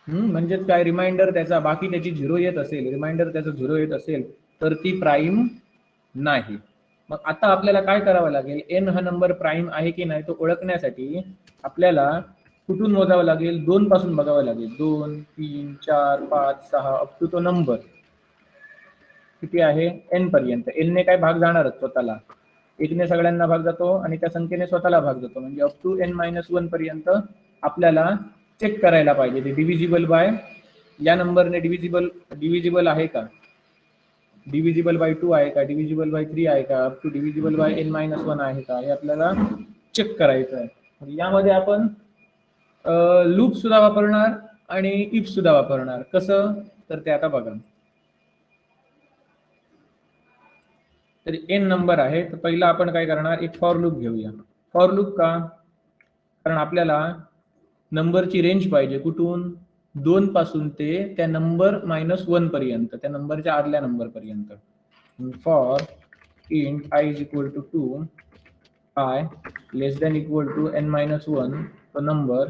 म्हणजेच काय, रिमाइंडर त्याचा बाकी त्याची 0 येत असेल, रिमाइंडर त्याचा 0 येत असेल तर ती प्राइम नाही. मग आता आपल्याला काय करावं लागेल, एन हा नंबर प्राइम आहे की नाही तो ओळखण्यासाठी आपल्याला कुठून मोजावं लागेल, 2 पासून बघावं लागेल. 2, 3, 4, 5, 6 अप टू तो नंबर किती आहे एन पर्यंत. एन ने काय भाग जाणारच स्वतःला, एक ने सगळ्यांना भाग जातो आणि त्या संख्येने स्वतःला भाग जातो. म्हणजे अप टू n-1 पर्यंत आपल्याला चेक करायला पाहिजे ते डिव्हिजिबल बाय, या नंबरने डिव्हिजिबल आहे का, डिव्हिजिबल बाय 2 आहे का, डिव्हिजिबल बाय 3 आहे का, up to divisible by n-1 आहे का, हे आपल्याला चेक करायचं आहे. यामध्ये आपण लूप सुद्धा वापरणार आणि इफ सुद्धा वापरणार. कसं, तर ते आता बघा. तर एन नंबर आहे, तर पहिला आपण काय करणार, एक फॉर लूप घेऊया. फॉर लूप का, कारण आपल्याला नंबरची रेंज पाहिजे कुठून, 2 पासून ते त्या नंबर -1 पर्यंत, त्या नंबरच्या आदल्या नंबर पर्यंत. For int I is equal to 2, I less than equal to n-1, तो नंबर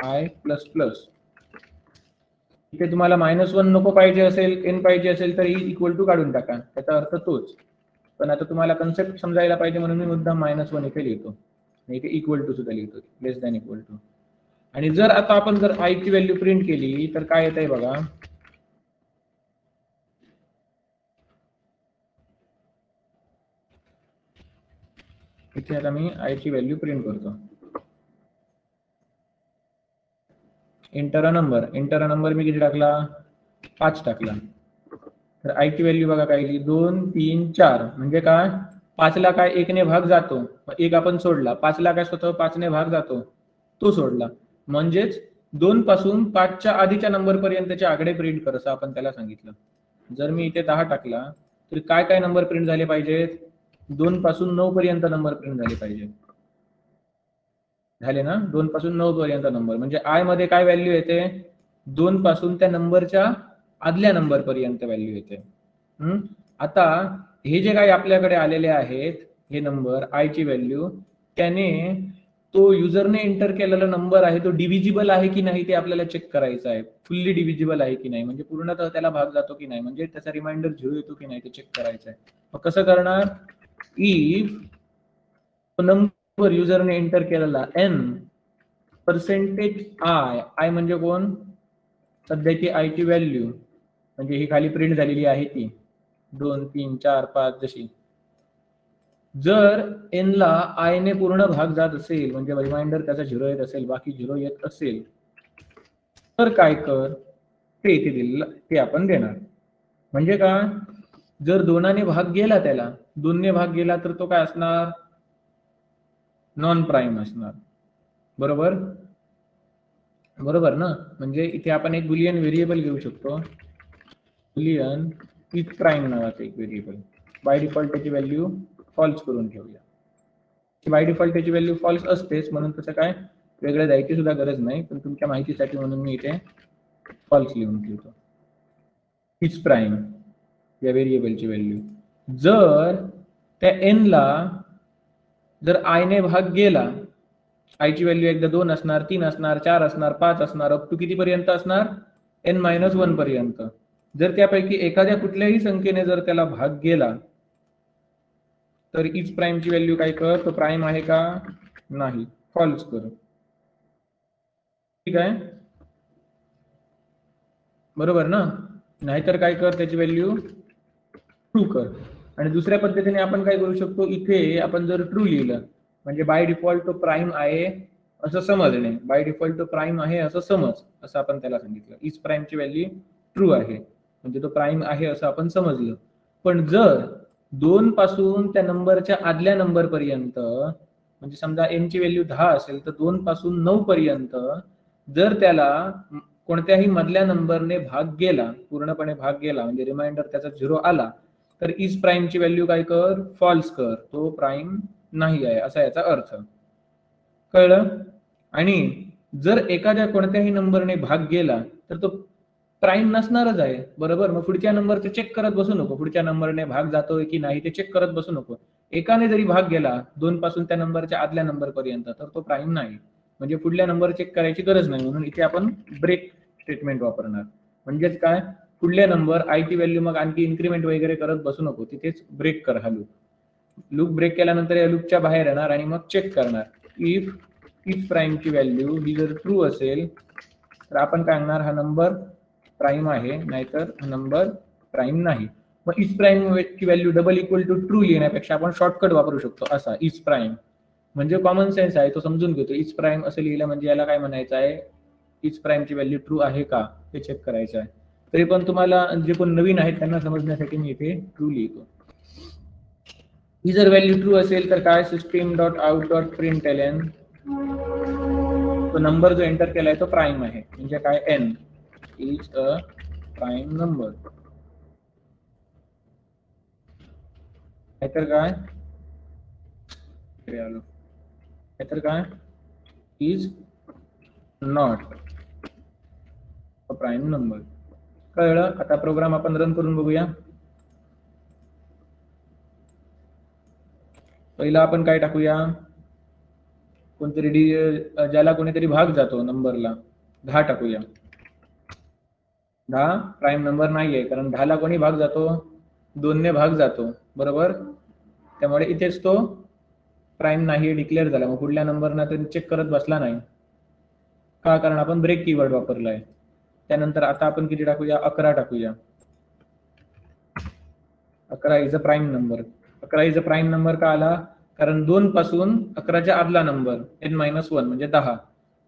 I प्लस प्लस. इथे तुम्हाला -1 नको पाहिजे असेल, n पाहिजे असेल तर इक्वल टू काढून टाका, त्याचा अर्थ तोच. पण आता तुम्हाला कन्सेप्ट समजायला पाहिजे म्हणून मी मुद्दाम -1 इथे लिहितो, इथे इक्वल टू सुद्धा लिहितो, लेस दॅन इक्वल टू. आणि जर आता आपण जर I ची व्हॅल्यू प्रिंट केली तर काय येत आहे बघा. इथे आता मी I ची व्हॅल्यू प्रिंट करतो. एंटर अ नंबर मी किती टाकला, 5 टाकला. तर I ची व्हॅल्यू बघा काय लिहिली, 2 3 4. म्हणजे काय, 5 ला काय 1 ने भाग जातो, 1 आपण सोडला. 5 ला काय स्वतः 5 ने भाग जातो, तो सोडला. म्हणजेच 2 पासून 5 च्या आधीच्या नंबर पर्यंतचे आकडे प्रिंट कर असं आपण त्याला सांगितलं. जर मी इथे 10 टाकला तर काय काय नंबर प्रिंट झाले पाहिजेत, 2 पासून 9 पर्यंत नंबर प्रिंट झाले पाहिजे. झाले ना, 2 पासून 9 पर्यंत नंबर. म्हणजे I मध्ये काय व्हॅल्यू येते, 2 पासून त्या नंबरच्या आदल्या नंबर पर्यंत व्हॅल्यू येते. आता हे जे काही आपल्याकडे आलेले आहेत हे नंबर I ची व्हॅल्यू, त्याने तो युजरने एंटर केलेला नंबर आहे तो डिव्हिजिबल आहे की नाही ते आपल्याला चेक करायचं आहे. फुल्ली डिव्हिजिबल आहे की नाही, म्हणजे पूर्णतः त्याला भाग जातो की नाही, म्हणजे त्याचा रिमाइंडर 0 येतो की नाही ते चेक करायचं आहे. मग कसं करणार, इफ नंबर युजरने एंटर केलेला n%i म्हणजे कोण, सध्याची I ची व्हॅल्यू, म्हणजे ही खाली प्रिंट झालेली आहे ती 2 3 4 5 जशी. जर n ला I ने पूर्ण भाग जात असेल, म्हणजे रिमाइंडर त्याचा 0 येत असेल, बाकी 0 येत असेल, तर काय कर, ते इथे दिलेलं ते आपण देणार. म्हणजे काय, जर 2 ने भाग गेला, त्याला 2 ने भाग गेला तर तो काय असणार, नॉन प्राईम असणार. बरोबर बरोबर ना. म्हणजे इथे आपण एक बुलियन व्हेरिएबल घेऊ शकतो, बुलियन इज प्राईम नावाचं एक व्हेरिएबल. बाय डिफॉल्ट त्याची व्हॅल्यू फॉल्स करून ठेवूया. बाय डिफॉल्ट त्याची व्हॅल्यू फॉल्स असतेच, म्हणून तसं काय वेगळं द्यायची सुद्धा गरज नाही, पण तुमच्या माहितीसाठी म्हणून मी इथे फॉल्स लिहून ठेवतो. इज प्राईम या व्हेरिएबलची व्हॅल्यू. जर त्या n ला जर I ने भाग गेला, I ची व्हॅल्यू एकदा 2 असणार, 3 असणार, 4 असणार, 5 असणार, अप टू किती पर्यंत असणार, n-1 पर्यंत. जर त्यापैकी एखाद्या कुठल्याही संख्येने जर त्याला भाग गेला तर इज प्राईमची व्हॅल्यू काय कर, तो प्राईम आहे का नाही फॉल्स कर. ठीक आहे, बरोबर ना. नाहीतर काय कर, त्याची व्हॅल्यू ट्रू कर. आणि दुसऱ्या पद्धतीने आपण काय करू शकतो, इथे आपण जर ट्रू लिहिलं म्हणजे बाय डिफॉल्ट तो प्राईम आहे असं समजणे, बाय डिफॉल्ट तो प्राईम आहे असं समज, असं आपण त्याला सांगितलं. इज प्राईमची व्हॅल्यू ट्रू आहे म्हणजे तो प्राईम आहे असं आपण समजलं. पण जर 2 पासून त्या नंबरच्या आदल्या नंबर पर्यंत, म्हणजे समजा n ची व्हॅल्यू 10 असेल तर 2 पासून 9 पर्यंत जर त्याला कोणत्याही मधल्या नंबरने भाग गेला, पूर्णपणे भाग गेला, म्हणजे रिमाइंडर त्याचा 0 आला, तर इज प्राईमची व्हॅल्यू काय कर, फॉल्स कर, तो प्राईम नाही आहे असा याचा अर्थ. कळलं. आणि जर एखाद्या कोणत्याही नंबरने भाग गेला तर तो प्राईम नसणारच आहे, बरोबर. मग पुढच्या नंबरचं चेक करत बसू नको, पुढच्या नंबरने भाग जातोय की नाही ते चेक करत बसू नको. एकाने जरी भाग गेला 2 पासून त्या नंबरच्या आदल्या नंबर पर्यंत तर तो प्राईम नाही, म्हणजे पुढल्या नंबर चेक करायची गरज नाही. म्हणून इथे आपण ब्रेक स्टेटमेंट वापरणार. म्हणजेच काय, पुढल्या नंबर I ची व्हॅल्यू मग आणखी इन्क्रीमेंट वगैरे करत बसू नको, तिथेच ब्रेक कर हा लूप. लूप ब्रेक केल्यानंतर या लूपच्या बाहेर येणार आणि मग चेक करणार. इफ इज प्राईमची व्हॅल्यू ही जर ट्रू असेल तर आपण काय म्हणणार, हा नंबर प्राईम आहे, नाहीतर हा नंबर प्राईम नाही. मग इज प्राईम ची value double equal to true लिहिण्यापेक्षा आपण शॉर्टकट वापरू शकतो असा, इज प्राईम म्हणजे कॉमन सेन्स आहे तो समजून घेतो. इज प्राईम असं लिहिलं म्हणजे याला काय म्हणायचं आहे, इज प्राईमची व्हॅल्यू ट्रू आहे का ते चेक करायचं आहे. तरी पण तुम्हाला जे कोण नवीन आहेत त्यांना समजण्यासाठी मी इथे ट्रू लिहितो. ही जर व्हॅल्यू ट्रू असेल तर काय, सिस्टीम डॉट आउट डॉट प्रिंटएलएन, तो नंबर जो एंटर केलाय तो प्राईम आहे, म्हणजे काय, n is a prime number. नाहीतर काय, नाहीतर काय, is not a prime number. कळलं? आता प्रोग्राम आपण रन करून बघूया. पहिला आपण काय टाकूया, कोणतरी ज्याला कोणीतरी भाग जातो नंबरला 10 टाकूया. 10 प्राईम नंबर नाहीये, कारण 10 ला कोणी भाग जातो, 2 ने भाग जातो, बरोबर. त्यामुळे इथेच तो प्राईम नाही डिक्लेअर झाला. मग पुढल्या नंबरना तो चेक करत बसला नाही का, कारण आपण ब्रेक कीवर्ड वापरलाय. त्यानंतर आता आपण किती टाकूया, 11 टाकूया. 11 is a prime number. 11 is a prime number का आला, कारण 2 पासून 11च्या आदला नंबर n-1 म्हणजे 10,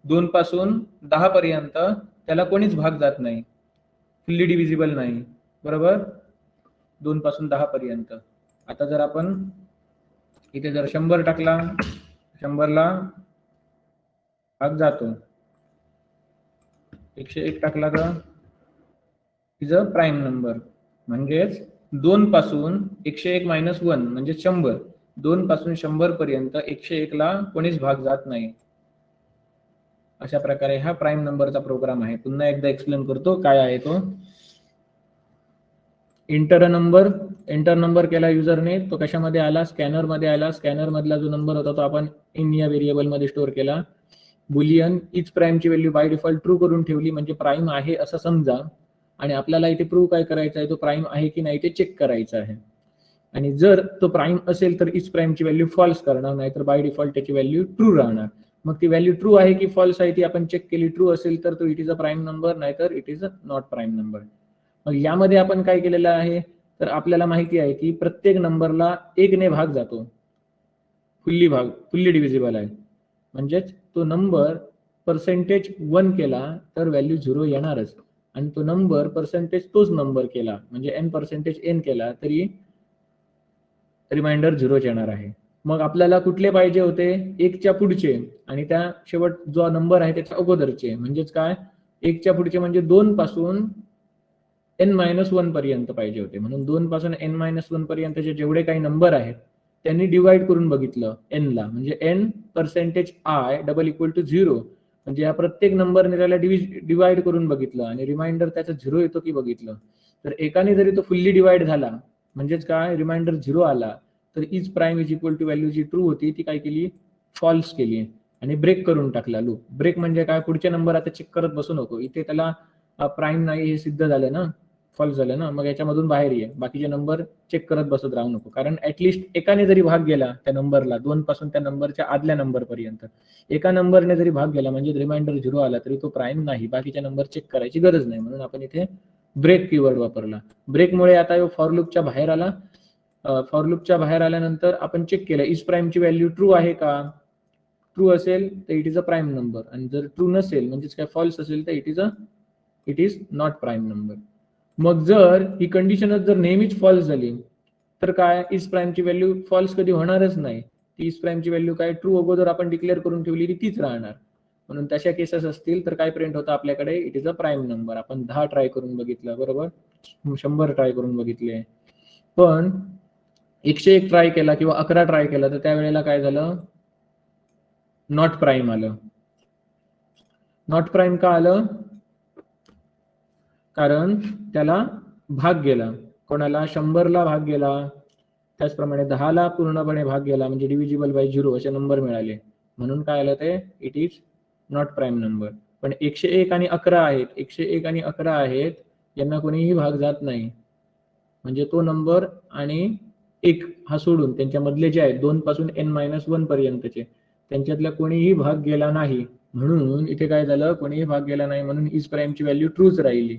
2 पासून 10 पर्यंत त्याला कोणीच भाग जात नाही, फुल्ली डिव्हिजिबल नाही, बरोबर. 2 पासून 10 पर्यंत. आता जर आपण इथे जर 100 टाकला, 100 ला भाग जातो, 101 टाकला तर इज अ प्राईम नंबर. म्हणजेच 2 पासून 101 - 1 म्हणजे 100, 2 पासून 100 पर्यंत 101 ला कोणीच भाग जात नाही. अशा प्रकारे हा प्राईम नंबरचा प्रोग्राम आहे. पुन्हा एकदा एक्सप्लेन करतो काय आहे तो. एंटर नंबर केला युजरने, तो कशामध्ये आला, स्कॅनर मध्ये आला. स्कॅनर मधला जो नंबर होता तो आपण इन या व्हेरिएबल मध्ये स्टोअर केला. बुलियन इच प्राईमची व्हॅल्यू बाय डिफॉल्ट ट्रू करून ठेवली, म्हणजे प्राईम आहे असं समजा. आणि आपल्याला इथे प्रूव्ह काय करायचं आहे, तो प्राईम आहे की नाही ते चेक करायचं आहे. आणि जर तो प्राईम असेल तर इच प्राईमची व्हॅल्यू फॉल्स करणार, नाहीतर बाय डिफॉल्ट त्याची व्हॅल्यू ट्रू राहणार. मग ती व्हॅल्यू ट्रू आहे की फॉल्स आहे ती आपण चेक केली. ट्रू असेल तर तो it is a prime number, नाहीतर it is a not prime number. मग यामध्ये आपण काय केलेलं आहे, तर आपल्याला माहिती आहे की प्रत्येक नंबरला 1 ने भाग जातो, फुल्ली डिव्हिजिबल आहे. म्हणजेच तो नंबर %1 केला तर व्हॅल्यू 0 येणारच. आणि तो नंबर तोच नंबर केला म्हणजे n% केला तरी रिमाइंडर 0 येणार आहे. मग आपल्याला कुठले पाहिजे होते, 1 च्या पुढचे आणि त्या शेवट जो नंबर आहे त्याच्या अगोदरचे. म्हणजेच काय, 1 च्या पुढचे म्हणजे 2 पासून n-1 पर्यंत पाहिजे होते. म्हणून 2 पासून n-1 पर्यंतचे जेवढे काही नंबर आहेत त्यांनी डिवाइड करून बघितलं n ला, म्हणजे n%i = 0. म्हणजे या प्रत्येक नंबरने त्याला डिवाइड करून बघितलं आणि रिमाइंडर त्याचा 0 येतो की बघितलं. तर एकाने जरी तो फुल्ली डिवाइड झाला, म्हणजेच काय, रिमाइंडर 0 आला, तर is prime is equal to value जी ट्रू होती ती काय केली, फॉल्स केली आणि ब्रेक करून टाकला लूप. ब्रेक म्हणजे काय, पुढचे नंबर आता चेक करत बसू नको. इथे त्याला प्राईम नाही हे सिद्ध झालं ना, फॉल्स झालं ना, मग याच्यामधून बाहेर ये, बाकीचे नंबर चेक करत बसत राहू नको. कारण ऍटलिस्ट एकाने जरी भाग गेला त्या नंबरला, 2 पासून त्या नंबरच्या आदल्या नंबर पर्यंत एका नंबरने जरी भाग गेला म्हणजे रिमाइंडर 0 आला तरी तो प्राईम नाही, बाकीच्या नंबर चेक करायची गरज नाही. म्हणून आपण इथे ब्रेक कीवर्ड वापरला. ब्रेकमुळे आता फॉर लूपच्या बाहेर आला. फॉर लूपच्या बाहेर आल्यानंतर आपण चेक केलं इज प्राईमची व्हॅल्यू ट्रू आहे का. ट्रू असेल तर it is a prime number, आणि जर ट्रू नसेल म्हणजेच काय फॉल्स असेल तर it is not prime number. मग जर ही कंडिशनच जर नेहमीच फॉल्स झाली तर काय, इज प्राईमची व्हॅल्यू फॉल्स कधी होणारच नाही. ती इज प्राईमची व्हॅल्यू काय, ट्रू अगोदर आपण डिक्लेअर करून ठेवलेली तीच राहणार. म्हणून तशा केसेस असतील तर काय प्रिंट होतं आपल्याकडे, it is a prime number. आपण 10 ट्राय करून बघितलं, बरोबर, 100 ट्राय करून बघितले, पण 101 ट्राय केला किंवा 11 ट्राय केला तर त्यावेळेला काय झालं, नॉट प्राईम आलं. नॉट प्राईम का आलं, कारण त्याला भाग गेला. कोणाला, 100 ला भाग गेला, त्याचप्रमाणे 10 ला पूर्णपणे भाग गेला म्हणजे डिव्हिजिबल बाय 0 असे नंबर मिळाले. म्हणून काय आलं ते, it is not prime number. पण 101 आणि 11 आहेत, 101 आणि 11 आहेत, यांना कोणीही भाग जात नाही. म्हणजे तो नंबर आणि 1 हा सोडून त्यांच्या मधले जे आहेत 2 पासून n-1 पर्यंतचे त्यांच्यातला कोणीही भाग गेला नाही. म्हणून इथे काय झालं, कोणीही भाग गेला नाही म्हणून इज प्राईमची व्हॅल्यू ट्रूच राहिली,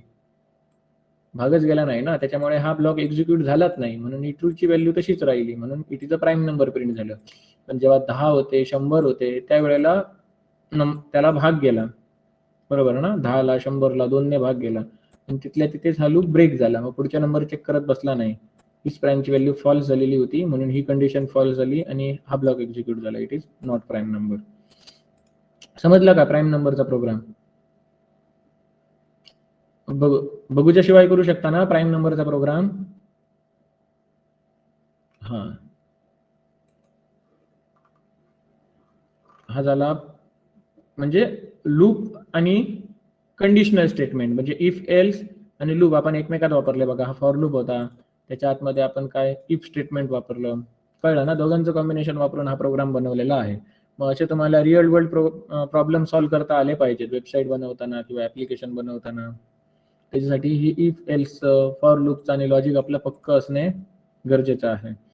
भागच गेला नाही ना, त्याच्यामुळे हा ब्लॉक एक्झिक्यूट झालाच नाही. म्हणून ही ट्रूची व्हॅल्यू तशीच राहिली, म्हणून it is a prime number print झालं. पण जेव्हा 10 होते, 100 होते, त्यावेळेला त्याला भाग गेला, बरोबर ना. 10 ला 100 ला 2 ने भाग गेला आणि तिथल्या तिथेच हा लूप ब्रेक झाला. मग पुढच्या नंबर चेक करत बसला नाही, इज प्राईमची व्हॅल्यू फॉल्स झालेली होती, म्हणून ही कंडिशन फॉल्स झाली आणि हा ब्लॉक एक्झिक्यूट झाला. It is not prime number. समजला का प्राईम नंबरचा प्रोग्राम. बघूच्या शिवाय करू शकता ना प्राईम नंबरचा प्रोग्राम. हा झाला म्हणजे लूप आणि कंडिशनल स्टेटमेंट म्हणजे इफ एल्स आणि लूप आपण एकमेकात वापरले बघा. हा फॉर लूप होता, त्याच्या आतमध्ये आपण काय इफ स्टेटमेंट वापरलं. कळलं ना, दोघांचं कॉम्बिनेशन वापरून हा प्रोग्राम बनवलेला आहे. मग असे तुम्हाला रिअल वर्ल्ड प्रॉब्लेम सॉल्व्ह करता आले पाहिजेत वेबसाईट बनवताना किंवा ऍप्लिकेशन बनवताना. त्याच्यासाठी ही इफ एल्स फॉर लूपचं आणि लॉजिक आपलं पक्क असणे गरजेचं आहे.